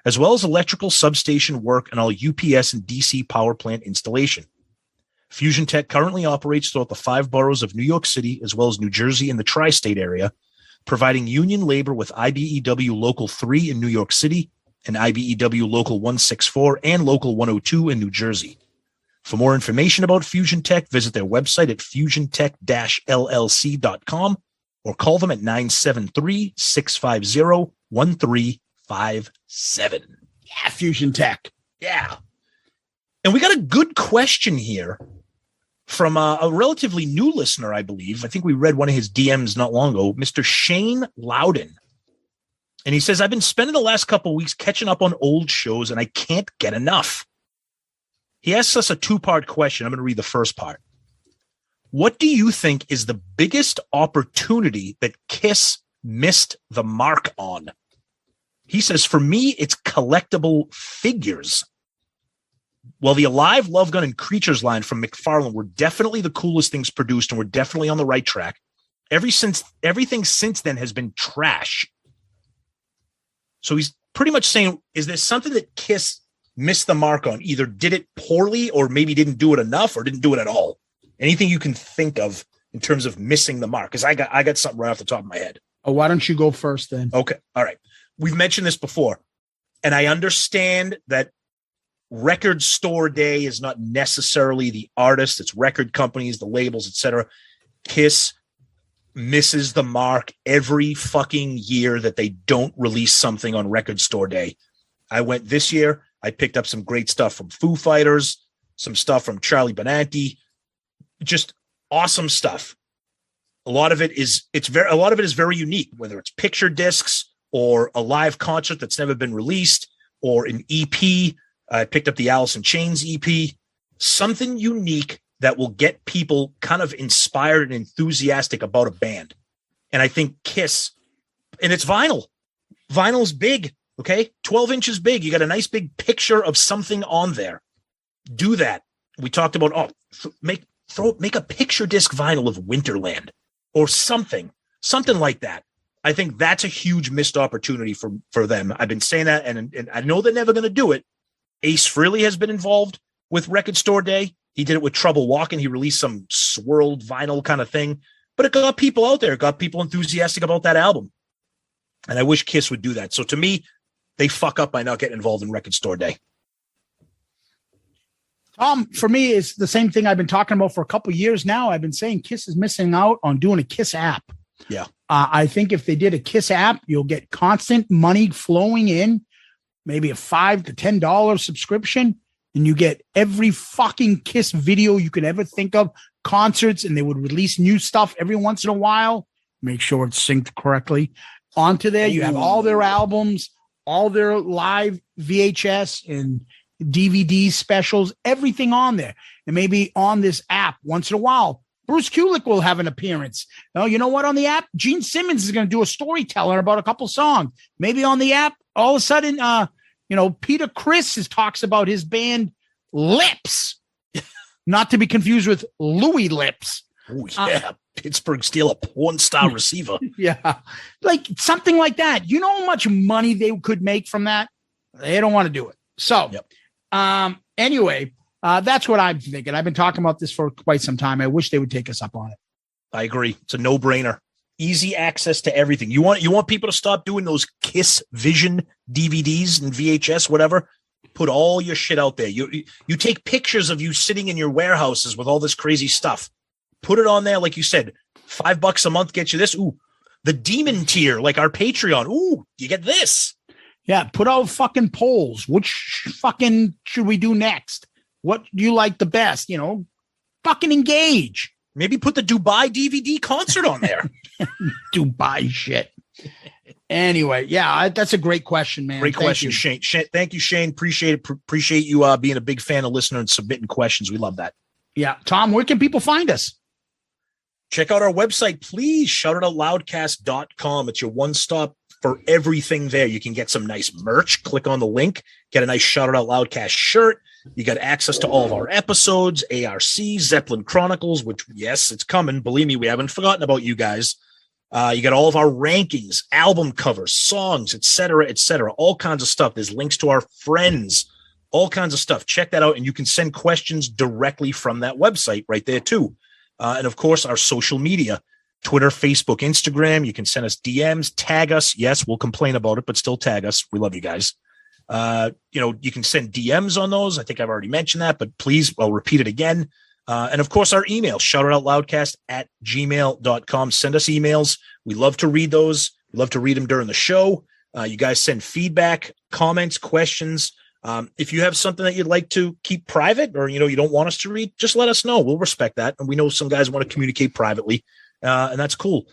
as well as electrical substation work and all UPS and DC power plant installation. Fusion Tech currently operates throughout the 5 boroughs of New York City, as well as New Jersey and the tri-state area, providing union labor with IBEW Local 3 in New York City and IBEW Local 164 and Local 102 in New Jersey. For more information about Fusion Tech, visit their website at fusiontech-llc.com or call them at 973-650-1357. Yeah, Fusion Tech. Yeah. And we got a good question here from a relatively new listener, I believe. I think we read one of his DMs not long ago, Mr. Shane Loudon. And he says, I've been spending the last couple of weeks catching up on old shows and I can't get enough. He asks us a 2-part question. I'm going to read the first part. What do you think is the biggest opportunity that Kiss missed the mark on? He says, for me, it's collectible figures. Well, the Alive, Love Gun, and Creatures line from McFarlane were definitely the coolest things produced, and we're definitely on the right track. Everything since then has been trash. So he's pretty much saying, is there something that Kiss missed the mark on? Either did it poorly or maybe didn't do it enough or didn't do it at all. Anything you can think of in terms of missing the mark? Because I got something right off the top of my head. Oh, why don't you go first then? Okay. All right. We've mentioned this before, and I understand that record store day is not necessarily the artist. It's record companies, the labels, etc. Kiss misses the mark every fucking year that they don't release something on record store day. I went this year. I picked up some great stuff from Foo Fighters, some stuff from Charlie Benanti, just awesome stuff. A lot of it is very unique, whether it's picture discs or a live concert that's never been released or an EP. I picked up the Alice in Chains EP, something unique that will get people kind of inspired and enthusiastic about a band. And I think Kiss, and it's vinyl. Vinyl's big. Okay, 12 inches big. You got a nice big picture of something on there. Do that. We talked about make a picture disc vinyl of Winterland or something like that. I think that's a huge missed opportunity for them. I've been saying that, and I know they're never going to do it. Ace Frehley has been involved with Record Store Day. He did it with Trouble Walking. He released some swirled vinyl kind of thing, but it got people out there. It got people enthusiastic about that album. And I wish Kiss would do that. So to me, they fuck up by not getting involved in Record Store Day. For me, it's the same thing I've been talking about for a couple of years now. I've been saying Kiss is missing out on doing a Kiss app. Yeah. I think if they did a Kiss app, you'll get constant money flowing in. maybe a $5 to $10 subscription, and you get every fucking Kiss video you could ever think of, concerts, and they would release new stuff every once in a while. Make sure it's synced correctly. Onto there, you have all their albums, all their live VHS and DVD specials, everything on there. And maybe on this app once in a while, Bruce Kulick will have an appearance. Oh, you know what? On the app, Gene Simmons is going to do a storyteller about a couple songs. Maybe on the app, all of a sudden, Peter Criss talks about his band Lips, not to be confused with Louis Lips. Oh, yeah. Pittsburgh steal a porn star receiver. Yeah. Like something like that. You know how much money they could make from that? They don't want to do it. So, anyway, that's what I'm thinking. I've been talking about this for quite some time. I wish they would take us up on it. I agree. It's a no-brainer. Easy access to everything. You want people to stop doing those Kiss Vision DVDs and VHS, whatever. Put all your shit out there. You take pictures of you sitting in your warehouses with all this crazy stuff. Put it on there, like you said. $5 a month gets you this. Ooh, the demon tier, like our Patreon. Ooh, you get this. Yeah, put out fucking polls. Which fucking should we do next? What do you like the best? Fucking engage. Maybe put the Dubai DVD concert on there. Dubai shit. Anyway, yeah, that's a great question, man. Great question, Shane. Thank you, Shane. Appreciate it. Appreciate you being a big fan of listener and submitting questions. We love that. Yeah. Tom, where can people find us? Check out our website, please. Shoutoutloudcast.com. It's your one-stop for everything there. You can get some nice merch. Click on the link. Get a nice Shout It Out Loudcast shirt. You got access to all of our episodes, ARC, Zeppelin Chronicles, which, yes, it's coming. Believe me, we haven't forgotten about you guys. You got all of our rankings, album covers, songs, etc., all kinds of stuff. There's links to our friends, all kinds of stuff. Check that out, and you can send questions directly from that website right there, too. And, of course, our social media, Twitter, Facebook, Instagram. You can send us DMs, tag us. Yes, we'll complain about it, but still tag us. We love you guys. You can send DMs on those. I think I've already mentioned that, but please, I'll repeat it again. And of course, our email, shoutitoutloudcast@gmail.com. Send us emails. We love to read those. We love to read them during the show. You guys send feedback, comments, questions. If you have something that you'd like to keep private or, you don't want us to read, just let us know. We'll respect that. And we know some guys want to communicate privately, and that's cool.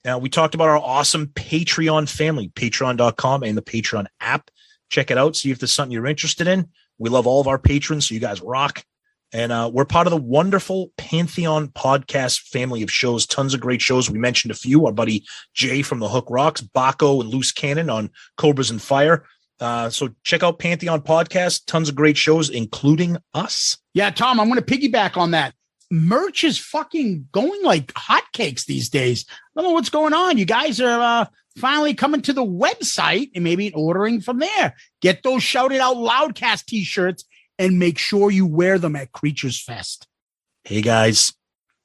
Now, we talked about our awesome Patreon family, patreon.com and the Patreon app. Check it out. See if there's something you're interested in. We love all of our patrons, so you guys rock. And we're part of the wonderful Pantheon podcast family of shows. Tons of great shows. We mentioned a few. Our buddy Jay from the Hook Rocks, Baco and Loose Cannon on Cobras and Fire. So check out Pantheon podcast. Tons of great shows, including us. Yeah, Tom, I'm going to piggyback on that. Merch is fucking going like hotcakes these days. I don't know what's going on. You guys are finally coming to the website and maybe ordering from there. Get those Shout It Out Loudcast t-shirts and make sure you wear them at Creatures Fest. Hey, guys.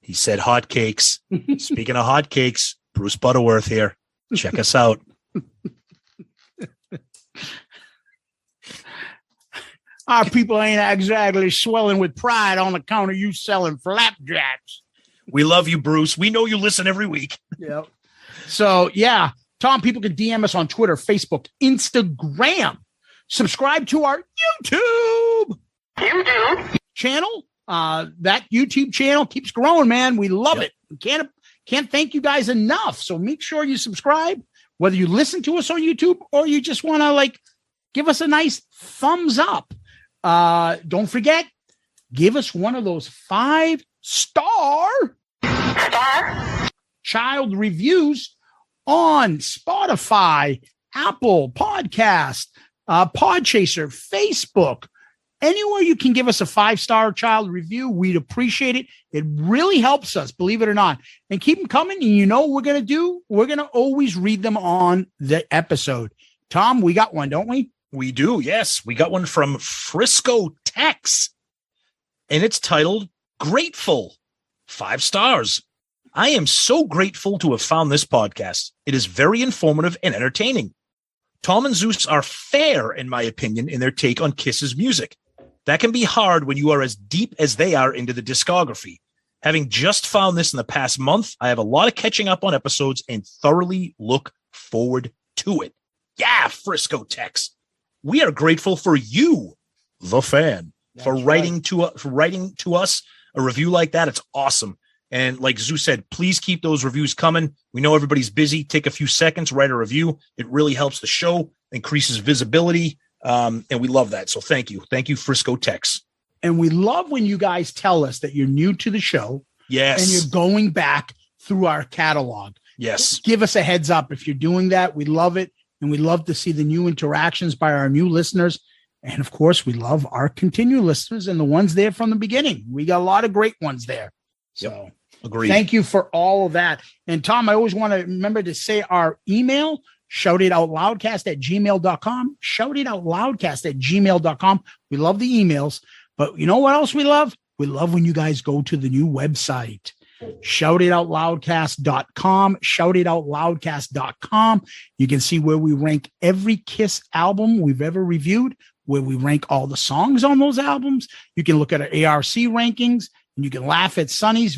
He said hotcakes. Speaking of hotcakes, Bruce Butterworth here. Check us out. Our people ain't exactly swelling with pride on account of you selling flapjacks. We love you, Bruce. We know you listen every week. Yep. So, yeah, Tom, people can DM us on Twitter, Facebook, Instagram. Subscribe to our YouTube channel. That YouTube channel keeps growing, man. We love it. We can't thank you guys enough. So make sure you subscribe, whether you listen to us on YouTube or you just want to give us a nice thumbs up. Don't forget, give us one of those 5-star child reviews on Spotify, Apple Podcast, Podchaser, Facebook, anywhere you can give us a 5-star child review. We'd appreciate it. It really helps us, believe it or not. And keep them coming. And you know what we're going to do? We're going to always read them on the episode. Tom, we got one, don't we? We do, yes. We got one from Frisco, Tex, and it's titled Grateful. 5 stars. I am so grateful to have found this podcast. It is very informative and entertaining. Tom and Zeus are fair, in my opinion, in their take on Kiss's music. That can be hard when you are as deep as they are into the discography. Having just found this in the past month, I have a lot of catching up on episodes and thoroughly look forward to it. Yeah, Frisco, Tex. we are grateful for you, the fan, for writing to us a review like that. It's awesome. And like Zeus said, please keep those reviews coming. We know everybody's busy. Take a few seconds, write a review. It really helps the show, increases visibility, and we love that. So thank you. Thank you, Frisco Tex. And we love when you guys tell us that you're new to the show. Yes. And you're going back through our catalog. Yes. Give us a heads up if you're doing that. We love it. And we love to see the new interactions by our new listeners. And of course, we love our continued listeners and the ones there from the beginning. We got a lot of great ones there. So agreed. Thank you for all of that. And Tom, I always want to remember to say our email, shoutitoutloudcast@gmail.com, shoutitoutloudcast@gmail.com. We love the emails, but you know what else we love? We love when you guys go to the new website, shoutitoutloudcast.com, shoutitoutloudcast.com. You can see where we rank every Kiss album we've ever reviewed, where we rank all the songs on those albums. You can look at our ARC rankings, and you can laugh at Sonny's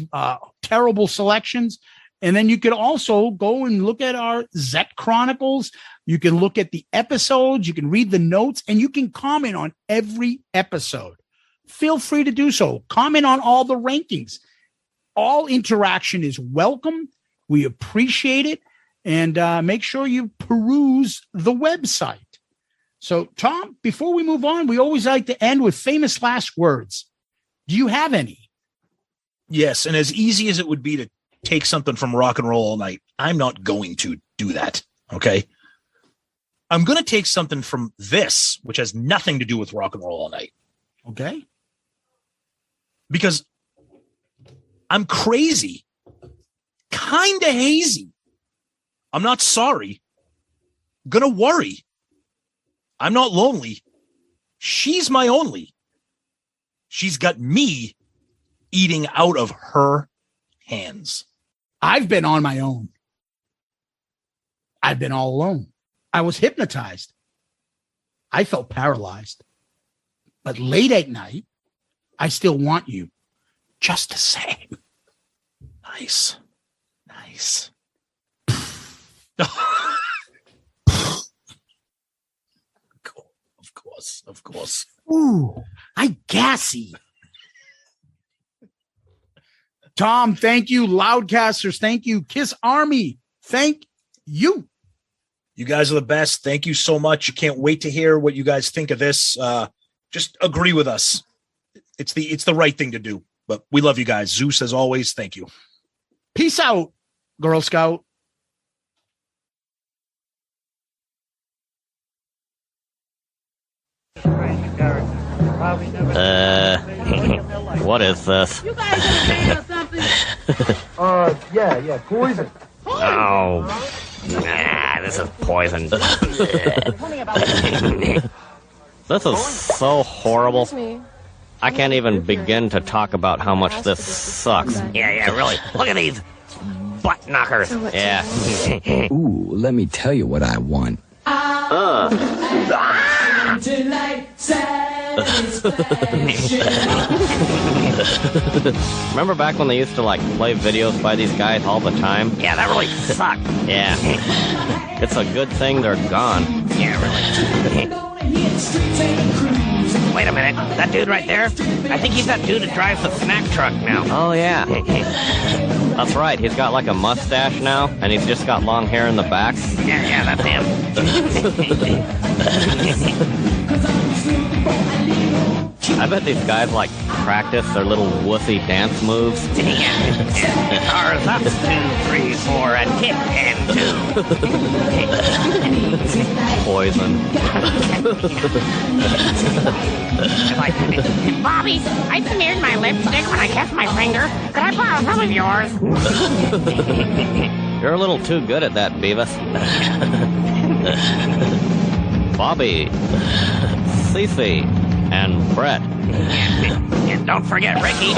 terrible selections. And then you could also go and look at our Zet Chronicles. You can look at the episodes. You can read the notes, and you can comment on every episode. Feel free to do so. Comment on all the rankings. All interaction is welcome. We appreciate it. And make sure you peruse the website. So, Tom, before we move on, we always like to end with famous last words. Do you have any? Yes. And as easy as it would be to take something from Rock and Roll All Night, I'm not going to do that. Okay. I'm going to take something from this, which has nothing to do with Rock and Roll All Night. Okay. Because I'm crazy, kind of hazy. I'm not sorry. Gonna worry. I'm not lonely. She's my only. She's got me eating out of her hands. I've been on my own. I've been all alone. I was hypnotized. I felt paralyzed. But late at night, I still want you just the same. Nice. Nice. Of course. Ooh, I gassy. Tom, thank you. Loudcasters, thank you. Kiss Army, thank you. You guys are the best. Thank you so much. You can't wait to hear what you guys think of this. Just agree with us. It's the right thing to do. But we love you guys. Zeus, as always, thank you. Peace out, Girl Scout. What is this? You guys okay or something? Yeah, poison. Oh, nah, this is poison. This is so horrible. I can't even begin to talk about how much this sucks. Yeah, really. Look at these butt knockers. Yeah. Ooh, let me tell you what I want. Remember back when they used to play videos by these guys all the time? Yeah, that really sucked. Yeah. It's a good thing they're gone. Yeah, really. Wait a minute. That dude right there? I think he's that dude that drives the snack truck now. Oh, yeah. That's right. He's got a mustache now, and he's just got long hair in the back. Yeah, that's him. I bet these guys practice their little wussy dance moves. Stars up, 2, 3, 4, and kick and 2. Poison. Bobby, I smeared my lipstick when I kissed my finger. Could I borrow some of yours? You're a little too good at that, Beavis. Bobby, Cece, and Brett. And don't forget Ricky.